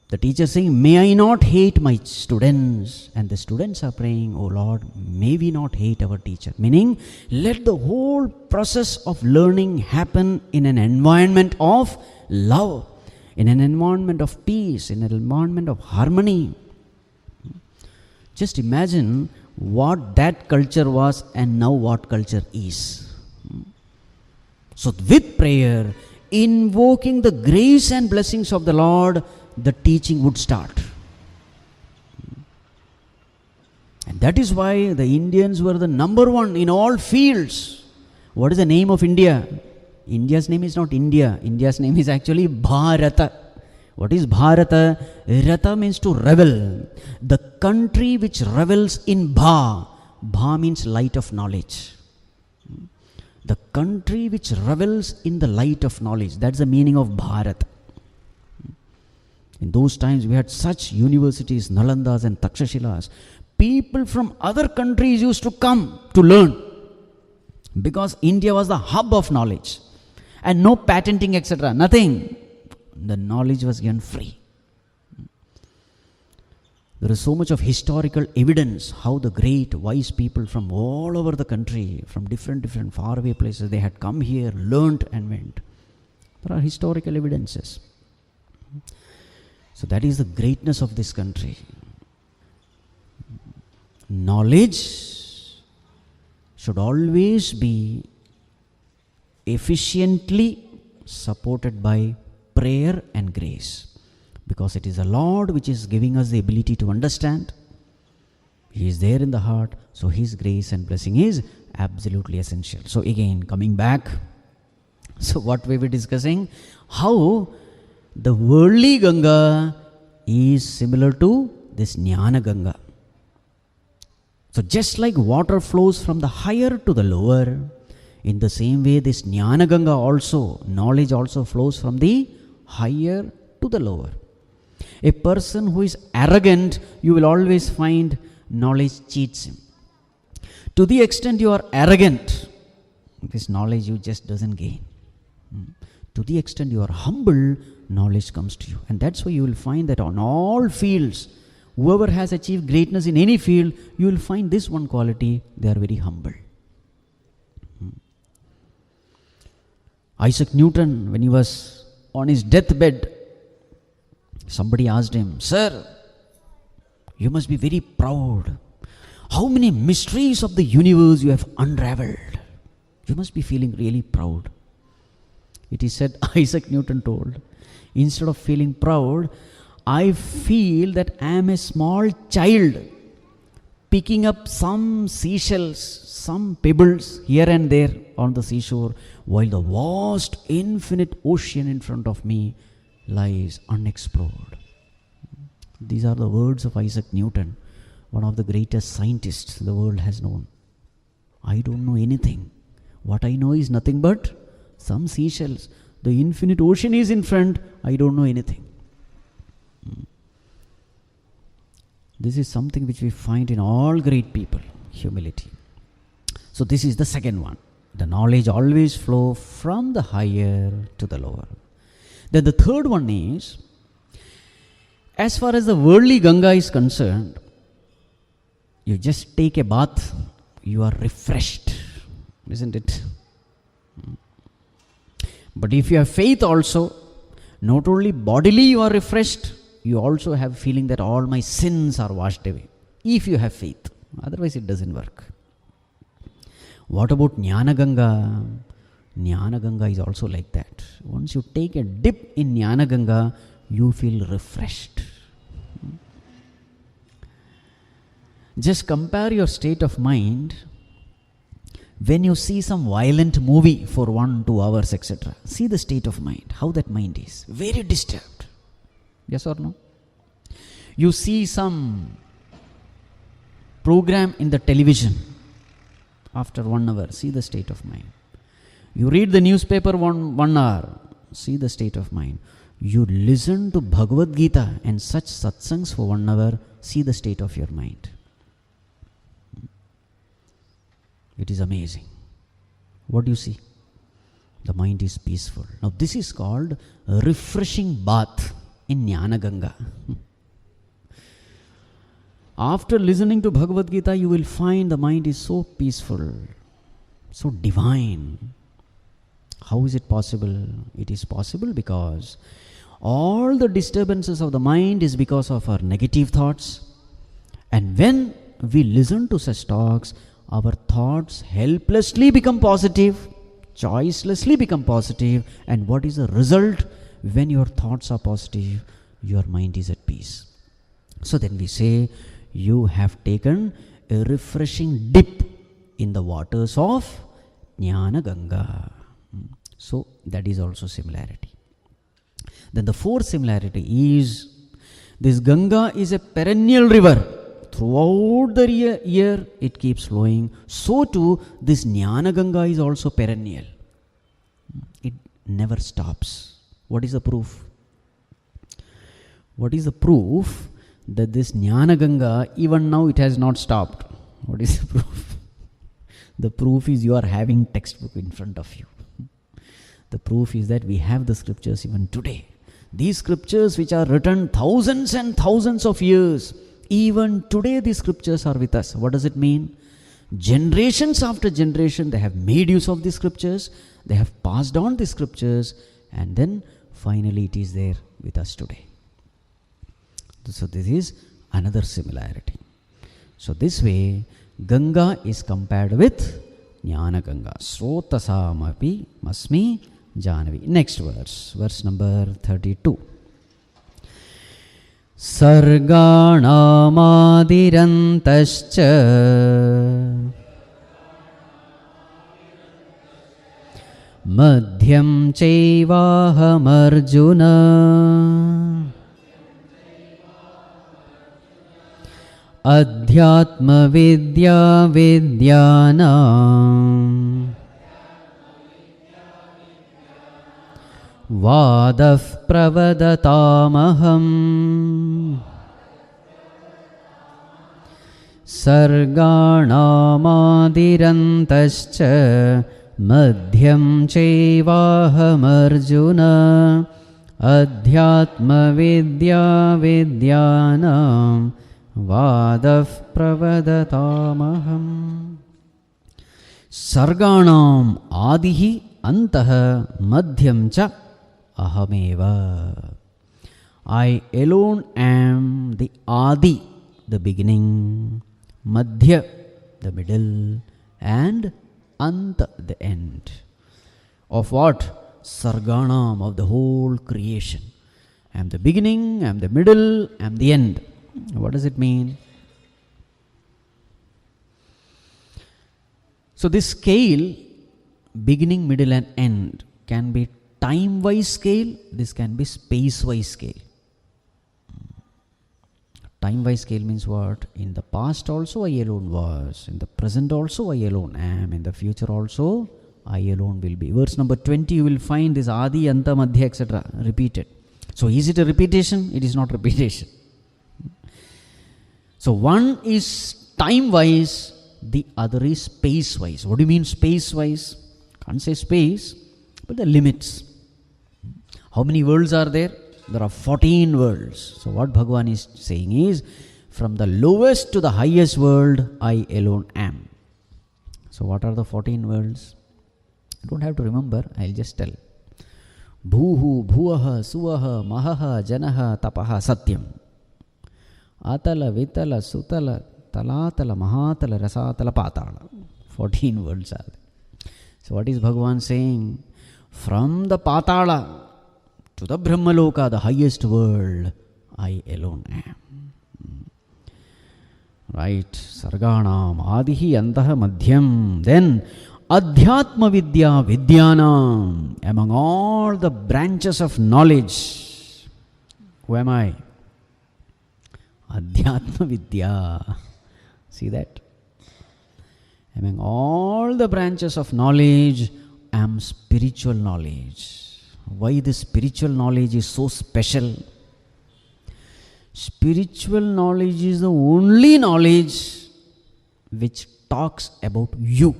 the teacher is saying, may I not hate my students. And the students are praying, O Lord, may we not hate our teacher. Meaning, let the whole process of learning happen in an environment of love, in an environment of peace, in an environment of harmony. Just imagine what that culture was and now what culture is. So with prayer, invoking the grace and blessings of the Lord, the teaching would start. And that is why the Indians were the number one in all fields. What is the name of India? India's name is not India. India's name is actually Bharata. What is Bharata? Rata means to revel. The country which revels in Bha. Bha means light of knowledge. The country which revels in the light of knowledge. That's the meaning of Bharat. In those times we had such universities, Nalandas and Takshashilas. People from other countries used to come to learn. Because India was the hub of knowledge. And no patenting, etc. Nothing. The knowledge was given free. There is so much of historical evidence how the great wise people from all over the country, from different faraway places, they had come here, learnt and went. There are historical evidences. So that is the greatness of this country. Knowledge should always be efficiently supported by prayer and grace, because it is the Lord which is giving us the ability to understand. He is there in the heart, so His grace and blessing is absolutely essential. So again, coming back So what we were discussing, how the worldly Ganga is similar to this Jnana Ganga. So just like water flows from the higher to the lower, in the same way this Jnana Ganga also, knowledge also flows from the higher to the lower. A person who is arrogant, you will always find knowledge cheats him. To the extent you are arrogant, this knowledge you just doesn't gain. To the extent you are humble, knowledge comes to you. And that's why you will find that on all fields, whoever has achieved greatness in any field, you will find this one quality, they are very humble. Isaac Newton, when he was on his deathbed, somebody asked him, "Sir, you must be very proud. How many mysteries of the universe you have unraveled? You must be feeling really proud." It is said, Isaac Newton told, instead of feeling proud, I feel that I am a small child picking up some seashells, some pebbles here and there on the seashore, while the vast infinite ocean in front of me lies unexplored. These are the words of Isaac Newton, one of the greatest scientists the world has known. I don't know anything. What I know is nothing but some seashells. The infinite ocean is in front. I don't know anything. This is something which we find in all great people, humility. So this is the second one. The knowledge always flows from the higher to the lower. Then the third one is, as far as the worldly Ganga is concerned, you just take a bath, you are refreshed, isn't it? But if you have faith also, not only bodily you are refreshed, you also have feeling that all my sins are washed away. If you have faith, otherwise it doesn't work. What about Jnāna Gangā? Jnāna Gangā is also like that. Once you take a dip in Jnāna Gangā, you feel refreshed. Just compare your state of mind when you see some violent movie for 1-2 hours, etc. See the state of mind, how that mind is. Very disturbed. Yes or no? You see some program in the television after 1 hour, see the state of mind. You read the newspaper 1 hour, see the state of mind. You listen to Bhagavad Gita and such satsangs for 1 hour, see the state of your mind. It is amazing. What do you see? The mind is peaceful. Now this is called a refreshing bath in Jnāna Gangā. After listening to Bhagavad Gita, you will find the mind is so peaceful, so divine. How is it possible? It is possible because all the disturbances of the mind is because of our negative thoughts. And when we listen to such talks, our thoughts helplessly become positive, choicelessly become positive. And what is the result? When your thoughts are positive, your mind is at peace. So then we say, you have taken a refreshing dip in the waters of Jnāna Gangā. So that is also similarity. Then the fourth similarity is, this Ganga is a perennial river. Throughout the year it keeps flowing. So too this Jnāna Gangā is also perennial. It never stops. What is the proof? What is the proof that this Jnāna Gangā, even now it has not stopped? What is the proof? The proof is you are having textbook in front of you. The proof is that we have the scriptures even today. These scriptures which are written thousands and thousands of years, even today these scriptures are with us. What does it mean? Generations after generation they have made use of these scriptures, they have passed on these scriptures, and then finally it is there with us today. So this is another similarity. So this way Ganga is compared with Jnāna Gangā. Srotasamapi masmi Jāhnavī. Next verse, verse number 32. Sargānāmādirantascha madhyam chaivahamarjuna. Adhyatma vidya vidyanam vādah pravadatāmaham sargāṇāmādirantascha madhyam chaivahamarjuna adhyatma vidya vidyanam vādah pravadatāmaham. Sargāṇām ādihi antaha madhyam cha ahameva. I alone am the Adi, the beginning, Madhya, the middle, and Anta, the end. Of what? Sarganam, of the whole creation. I am the beginning, I am the middle, I am the end. What does it mean? So this scale, beginning, middle and end, can be time-wise scale, this can be space-wise scale. Time-wise scale means what? In the past also I alone was, in the present also I alone am, in the future also I alone will be. Verse number 20 you will find this Adi, Anta, Madhya, etc. repeated. So is it a repetition? It is not repetition. So one is time-wise, the other is space-wise. What do you mean space-wise? Can't say space, but the limits. How many worlds are there? There are 14 worlds. So what Bhagavan is saying is, from the lowest to the highest world, I alone am. So what are the 14 worlds? You don't have to remember, I'll just tell. Bhuhu, Bhuaha, Suaha, Mahaha, Janaha, Tapaha, Satyam. Atala, Vitala, Sutala, Talatala, Mahatala, Rasatala, Patala. 14 worlds are there. So what is Bhagavan saying? From the Patala to the Brahmaloka, the highest world, I alone am. Right? Sarganam, Adihi, Antaha, Madhyam. Then, Adhyatma Vidya, Vidyanam. Among all the branches of knowledge, who am I? Adhyatma Vidya. See that? Among all the branches of knowledge, I am spiritual knowledge. Why this spiritual knowledge is so special? Spiritual knowledge is the only knowledge which talks about you,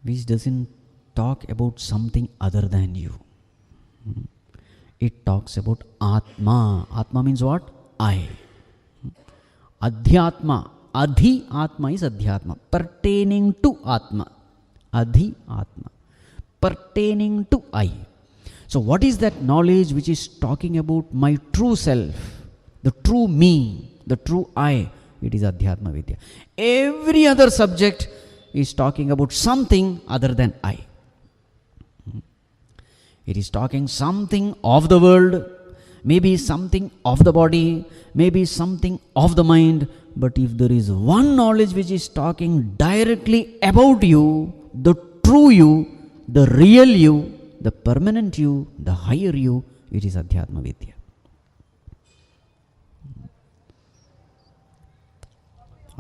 which doesn't talk about something other than you. It talks about Atma. Atma means what? I. Adhyatma. Adhi Atma is Adhyatma, pertaining to Atma. Adhi Atma, pertaining to I. So what is that knowledge which is talking about my true self, the true me, the true I? It is Adhyatma Vidya. Every other subject is talking about something other than I. It is talking something of the world, maybe something of the body, maybe something of the mind. But if there is one knowledge which is talking directly about you, the true you, the real you, the permanent you, the higher you, it is Adhyatma Vidya.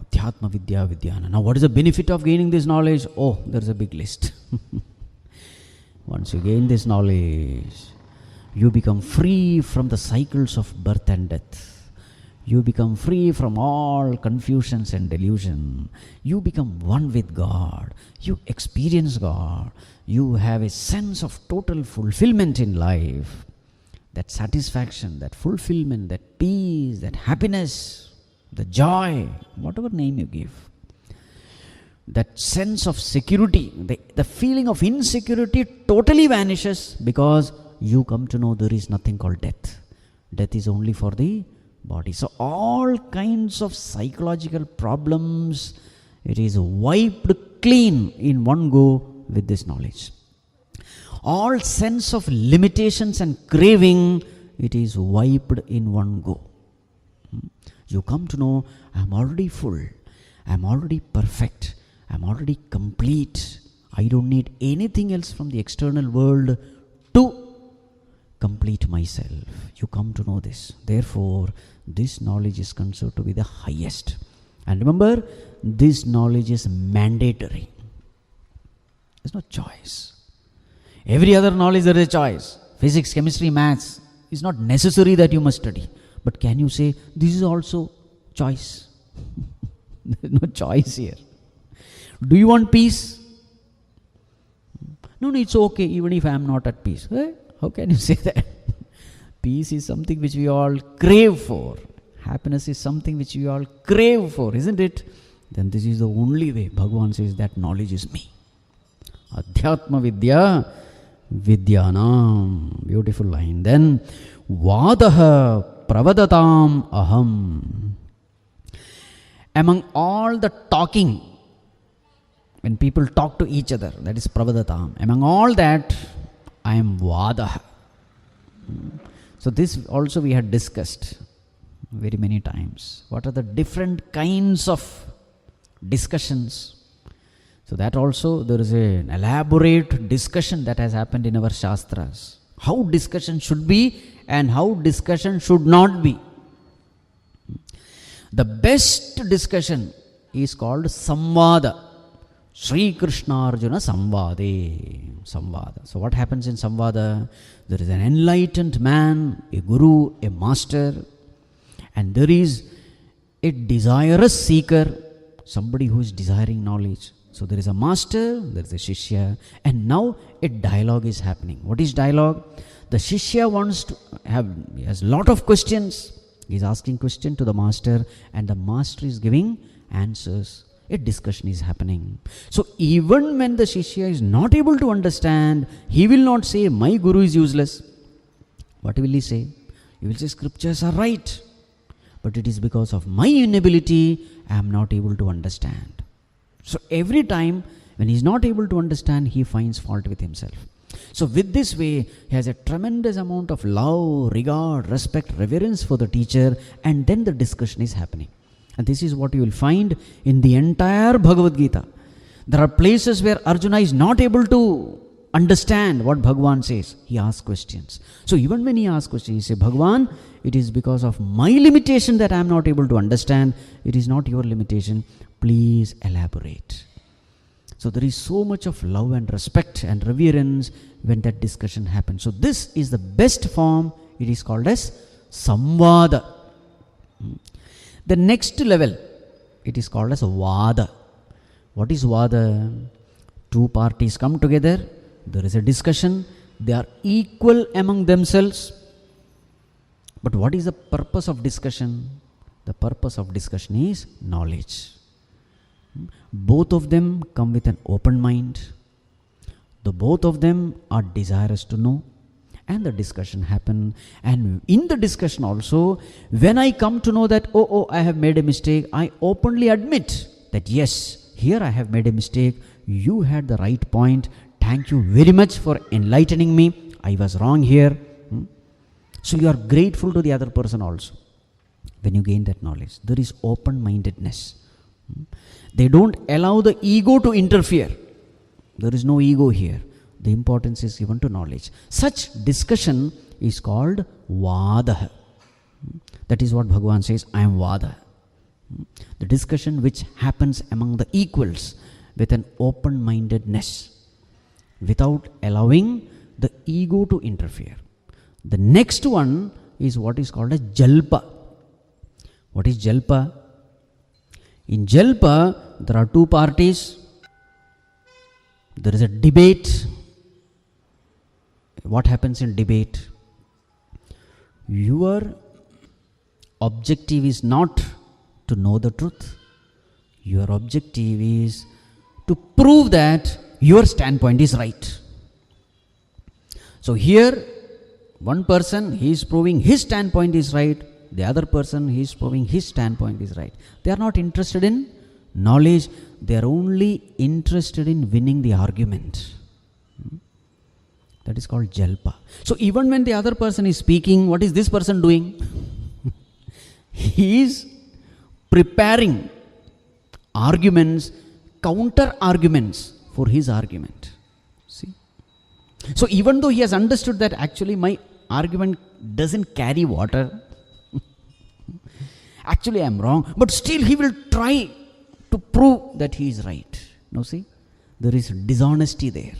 Adhyatma Vidya Vidyana. Now what is the benefit of gaining this knowledge? Oh, there is a big list. Once you gain this knowledge, you become free from the cycles of birth and death. You become free from all confusions and delusion. You become one with God. You experience God. You have a sense of total fulfillment in life. That satisfaction, that fulfillment, that peace, that happiness, the joy, whatever name you give. That sense of security, the feeling of insecurity totally vanishes because you come to know there is nothing called death. Death is only for the body. So all kinds of psychological problems, it is wiped clean in one go with this knowledge. All sense of limitations and craving, it is wiped in one go. You come to know, I am already full, I am already perfect, I am already complete, I don't need anything else from the external world to complete myself. You come to know this. Therefore, this knowledge is considered to be the highest. And remember, this knowledge is mandatory. There's no choice. Every other knowledge there is a choice. Physics, chemistry, maths is not necessary that you must study. But can you say, this is also choice? There's no choice here. Do you want peace? No, it's okay even if I am not at peace. How can you say that? Peace is something which we all crave for. Happiness is something which we all crave for, isn't it? Then this is the only way. Bhagavan says that knowledge is me. Adhyatma vidya vidyanam. Beautiful line. Then vadaha pravadatam aham. Among all the talking, when people talk to each other, that is pravadatam. Among all that, I am vadaha. So this also we had discussed very many times. What are the different kinds of discussions? So that also there is an elaborate discussion that has happened in our Shastras. How discussion should be and how discussion should not be. The best discussion is called Samvada. Sri Krishna Arjuna Samvade. Samvada. So what happens in Samvada? There is an enlightened man, a guru, a master, and there is a desirous seeker, somebody who is desiring knowledge. So there is a master, there is a Shishya, and now a dialogue is happening. What is dialogue? The Shishya wants to he has a lot of questions. He is asking question to the master, and the master is giving answers. A discussion is happening. So even when the Shishya is not able to understand, he will not say, my guru is useless. What will he say? He will say, scriptures are right, but it is because of my inability, I am not able to understand. So every time when he is not able to understand, he finds fault with himself. So with this way, he has a tremendous amount of love, regard, respect, reverence for the teacher, and then the discussion is happening. And this is what you will find in the entire Bhagavad Gita. There are places where Arjuna is not able to understand what Bhagavan says. He asks questions. So even when he asks questions, he says, Bhagavan, it is because of my limitation that I am not able to understand. It is not your limitation. Please elaborate. So there is so much of love and respect and reverence when that discussion happens. So this is the best form. It is called as Samvada. The next level, it is called as Vada. What is Vada? Two parties come together, there is a discussion, they are equal among themselves. But what is the purpose of discussion? The purpose of discussion is knowledge. Both of them come with an open mind. The both of them are desirous to know. And the discussion happen. And in the discussion also, when I come to know that, I have made a mistake, I openly admit that yes, here I have made a mistake. You had the right point. Thank you very much for enlightening me. I was wrong here. So you are grateful to the other person also. When you gain that knowledge, there is open-mindedness. They don't allow the ego to interfere. There is no ego here. The importance is given to knowledge. Such discussion is called Vada. That is what Bhagavan says, I am Vada. The discussion which happens among the equals with an open-mindedness, without allowing the ego to interfere. The next one is what is called a Jalpa. What is Jalpa? In Jalpa, there are two parties. There is a debate. What happens in debate? Your objective is not to know the truth. Your objective is to prove that your standpoint is right. So here, one person, he is proving his standpoint is right. The other person, he is proving his standpoint is right. They are not interested in knowledge. They are only interested in winning the argument. That is called Jalpa. So even when the other person is speaking, what is this person doing? He is preparing arguments, counter arguments for his argument. See? So even though he has understood that actually my argument doesn't carry water, actually I am wrong, but still he will try to prove that he is right. Now see, there is dishonesty there.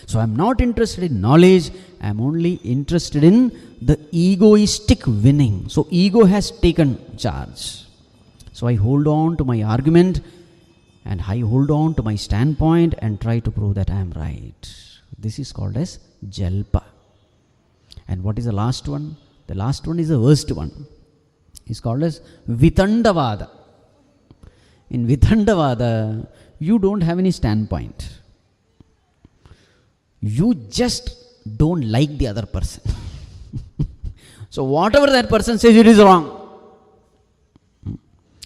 So I am not interested in knowledge, I am only interested in the egoistic winning. So ego has taken charge. So I hold on to my argument and I hold on to my standpoint and try to prove that I am right. This is called as jalpa. And what is the last one? The last one is the worst one. It's called as vitandavada. In vitandavada, you don't have any standpoint. You just don't like the other person. So whatever that person says, it is wrong.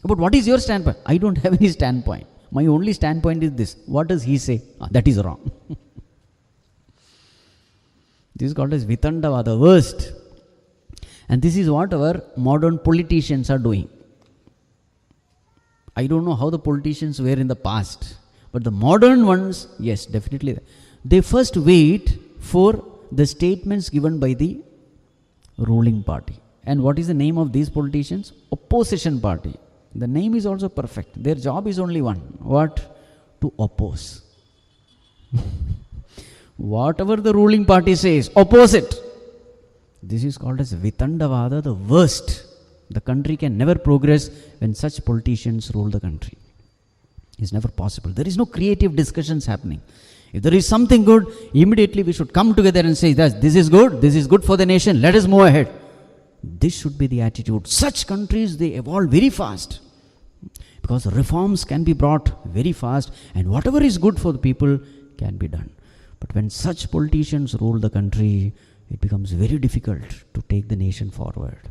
But what is your standpoint? I don't have any standpoint. My only standpoint is this. What does he say? That is wrong. This is called as vitandavada, worst. And this is what our modern politicians are doing. I don't know how the politicians were in the past, but the modern ones, yes, definitely. They first wait for the statements given by the ruling party. And what is the name of these politicians? Opposition party. The name is also perfect. Their job is only one. What? To oppose. Whatever the ruling party says, oppose it. This is called as vitandavada, the worst. The country can never progress when such politicians rule the country. It's never possible. There is no creative discussions happening. If there is something good, immediately we should come together and say that this is good for the nation, let us move ahead. This should be the attitude. Such countries, they evolve very fast. Because reforms can be brought very fast and whatever is good for the people can be done. But when such politicians rule the country, it becomes very difficult to take the nation forward.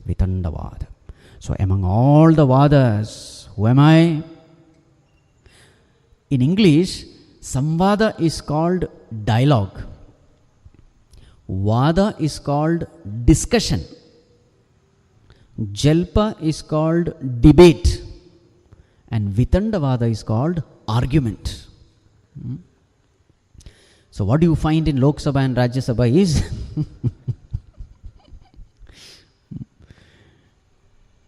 Vitandavada. So among all the vadas, who am I? In English, samvada is called dialogue. Vada is called discussion. Jalpa is called debate. And vitandavada is called argument. So what do you find in Lok Sabha and Rajya Sabha is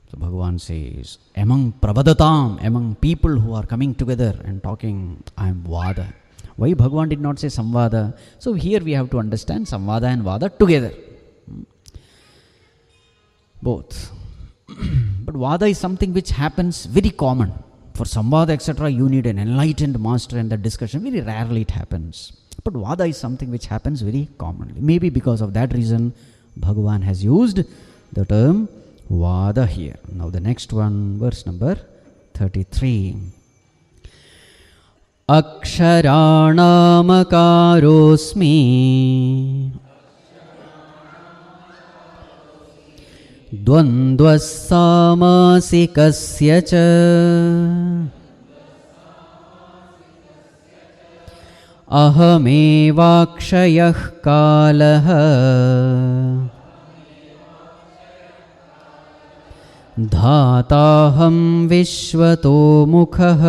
so Bhagavan says, among pravadatam, among people who are coming together and talking, I am vada. Why Bhagavan did not say samvada? So here we have to understand samvada and vada together. Both. But vada is something which happens very common. For samvada, etc., you need an enlightened master and the discussion. Very rarely it happens. But vada is something which happens very commonly. Maybe because of that reason, Bhagavan has used the term vada here. Now the next one, verse number 33. Aksharanamakarosmi dvandvasamasika cha ahamevakshayah kalah dhataham vishvato mukhah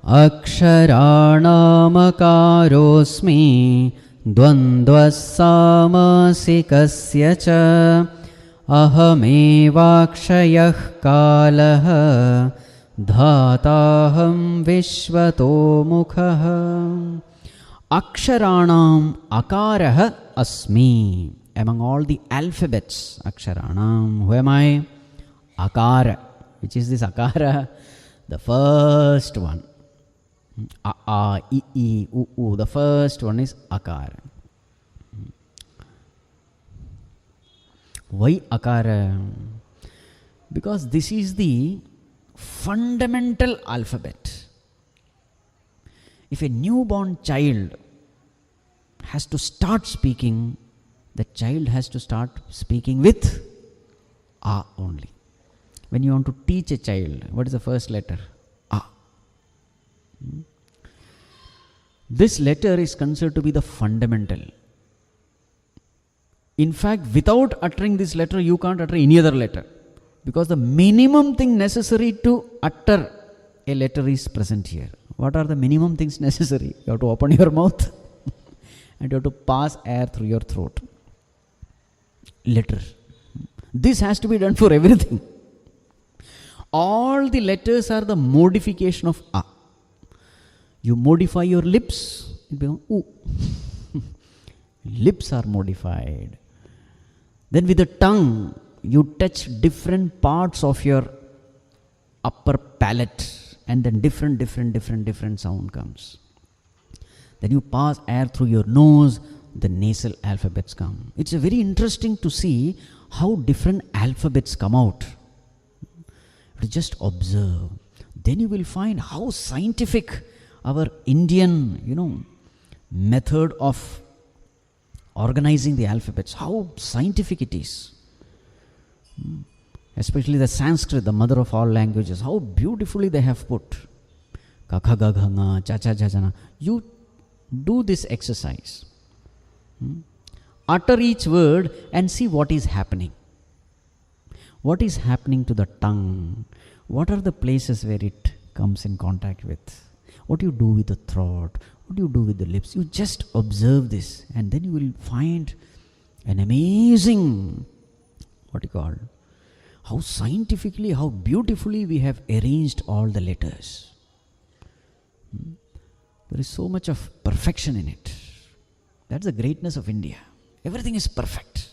aksharanamakarosmi dvandvasamasika cha ahamevakshayah kalah dhataham vishvato mukhah. Aksharanam akarah asmi. Among all the alphabets, aksharanam, who am I? Akara. Which is this akara? The first one. A, I, U, U. The first one is akara. Why akara? Because this is the fundamental alphabet. If a newborn child has to start speaking, the child has to start speaking with A only. When you want to teach a child, what is the first letter? A. This letter is considered to be the fundamental. In fact, without uttering this letter, you can't utter any other letter. Because the minimum thing necessary to utter a letter is present here. What are the minimum things necessary? You have to open your mouth and you have to pass air through your throat. Letter. This has to be done for everything. All the letters are the modification of A. You modify your lips, it becomes U. Lips are modified. Then with the tongue, you touch different parts of your upper palate, and then different sound comes. Then you pass air through your nose, the nasal alphabets come. It's very interesting to see how different alphabets come out. Just observe. Then you will find how scientific our Indian, method of organizing the alphabets, how scientific it is. Especially the Sanskrit, the mother of all languages, how beautifully they have put. Kakha gaganga, cha cha cha cha. You do this exercise. Utter each word and see what is happening. What is happening to the tongue? What are the places where it comes in contact with? What do you do with the throat? What do you do with the lips? You just observe this, and then you will find an amazing, how scientifically, how beautifully we have arranged all the letters. There is so much of perfection in it. That's the greatness of India. Everything is perfect.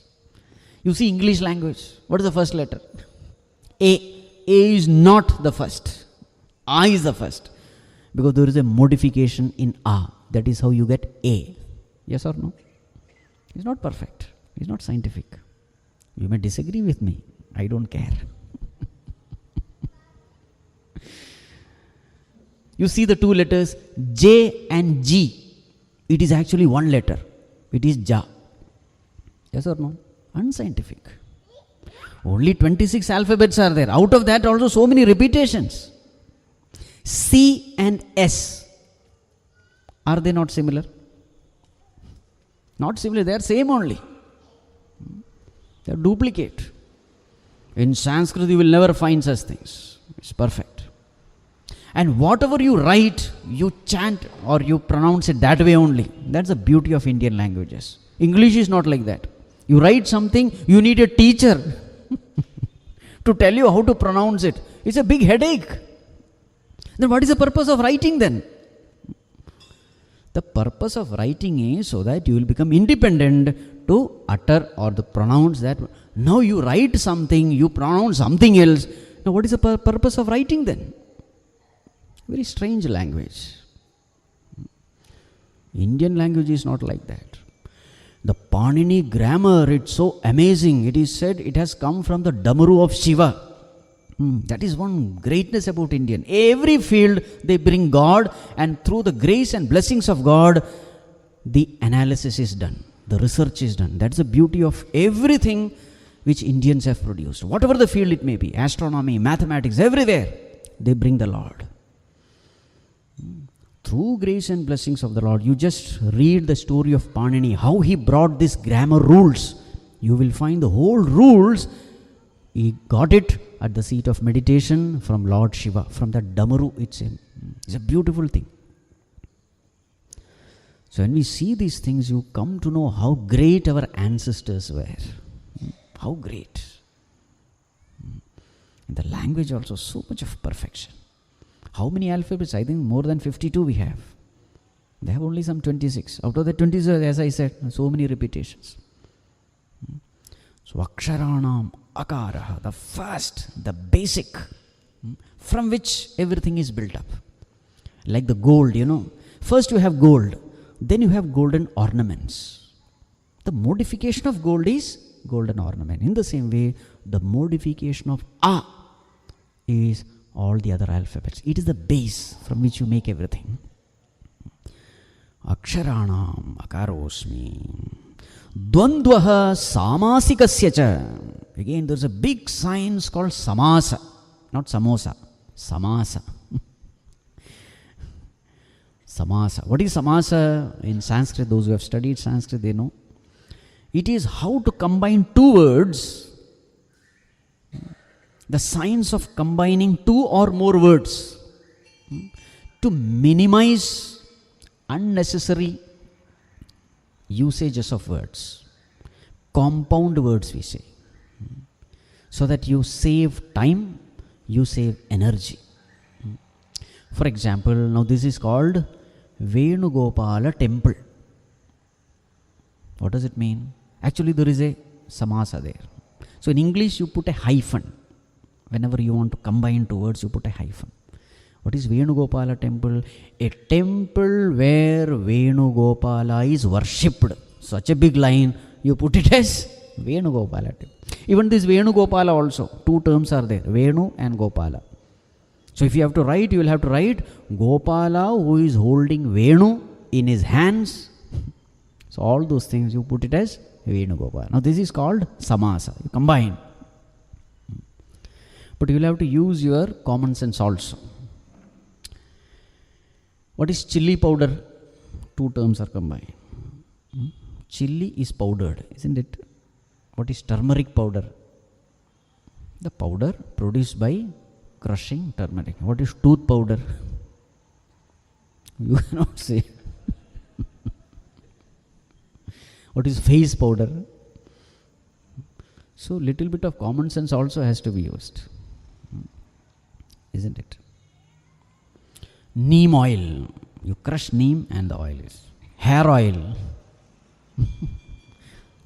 You see English language, what is the first letter? A. A is not the first. A is the first. Because there is a modification in A. That is how you get A. Yes or no? It's not perfect. It's not scientific. You may disagree with me. I don't care. You see the two letters J and G. It is actually one letter. It is Ja. Yes or no? Unscientific. Only 26 alphabets are there. Out of that also so many repetitions. C and S. Are they not similar? Not similar, they are same only. They are duplicate. In Sanskrit you will never find such things. It's perfect. And whatever you write, you chant or you pronounce it that way only. That's the beauty of Indian languages. English is not like that. You write something, you need a teacher to tell you how to pronounce it. It's a big headache. Then what is the purpose of writing then? The purpose of writing is so that you will become independent to utter or to pronounce that. Now you write something, you pronounce something else. Now what is the purpose of writing then? Very strange language. Indian language is not like that. The Panini grammar, it's so amazing. It is said it has come from the Damaru of Shiva. That is one greatness about Indian. Every field they bring God, and through the grace and blessings of God, the analysis is done. The research is done. That's the beauty of everything which Indians have produced. Whatever the field it may be, astronomy, mathematics, everywhere, they bring the Lord. Through grace and blessings of the Lord, you just read the story of Panini, how he brought this grammar rules. You will find the whole rules, he got it at the seat of meditation from Lord Shiva, from that Damaru itself. It's a beautiful thing. So when we see these things, you come to know how great our ancestors were. How great. In the language also, so much of perfection. How many alphabets? I think more than 52 we have. They have only some 26. Out of the 26, as I said, so many repetitions. So Aksharanam Akara, the first, the basic, from which everything is built up. Like the gold, First you have gold, then you have golden ornaments. The modification of gold is golden ornament. In the same way, the modification of A is all the other alphabets. It is the base from which you make everything. Aksharanam akarosmi. Dvandvaha samasikasya cha. Again, there is a big science called samasa. Not samosa. Samasa. Samasa. What is samasa? In Sanskrit, those who have studied Sanskrit, they know. It is how to combine two words the science of combining two or more words to minimize unnecessary usages of words, compound words we say, so that you save time, you save energy. For example, now this is called Venugopala temple. What does it mean? Actually, there is a samasa there. So in English, you put a hyphen. Whenever you want to combine two words, you put a hyphen. What is Venugopala temple? A temple where Venugopala is worshipped. Such a big line, you put it as Venugopala temple. Even this Venugopala also, two terms are there, Venu and Gopala. So if you have to write, you will have to write Gopala who is holding Venu in his hands. So all those things you put it as Venugopala. Now this is called samasa. You combine. But you will have to use your common sense also. What is chili powder? Two terms are combined. Chili is powdered, isn't it? What is turmeric powder? The powder produced by crushing turmeric. What is tooth powder? You cannot say. What is face powder? So little bit of common sense also has to be used, isn't it? Neem oil. You crush neem and the oil is. Hair oil.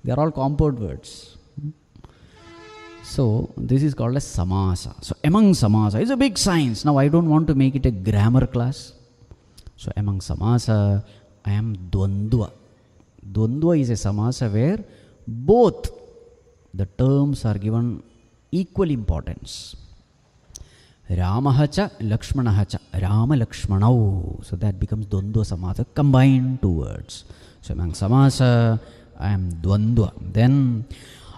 They are all compound words. So this is called as samasa. So among samasa is a big science. Now I don't want to make it a grammar class. So among samasa, I am dvandva. Dvandva is a samasa where both the terms are given equal importance. Ramaha cha Lakshmanaha cha. Rama Lakshmanau. So that becomes dvandva samasa. Combine two words. So among samasa, I am dvandva. Then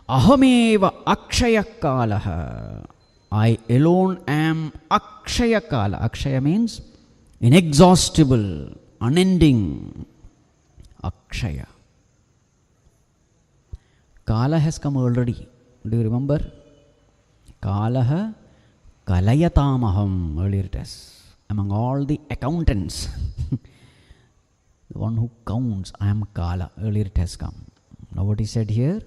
ahameva akshaya kalaha. I alone am akshaya kala. Akshaya means inexhaustible, unending. Akshaya. Kala has come already. Do you remember? Kalaha kalayatamaham. Earlier it has. Among all the accountants, the one who counts, I am Kala. Earlier it has come. Now what he said here?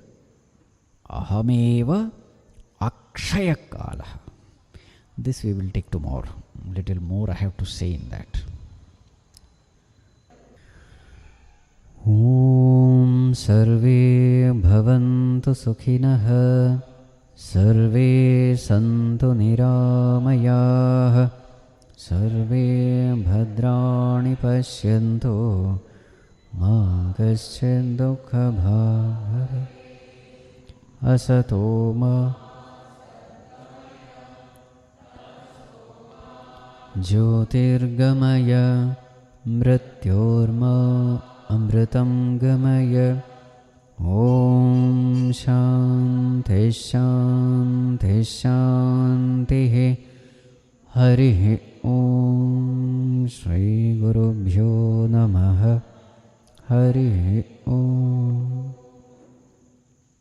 Ahameva akshaya kala. This we will take tomorrow. Little more I have to say in that. Om sarve bhavantu sukhinah, sarve santu niramayah, sarve bhadrani pashyantu, ma kaschid dukkha bhav asato ma jyotirgamaya mrityorma amritam gamaya. Om shanti shanti shanti. Harihi Om Shri Gurubhyo Namaha. Harihi Om.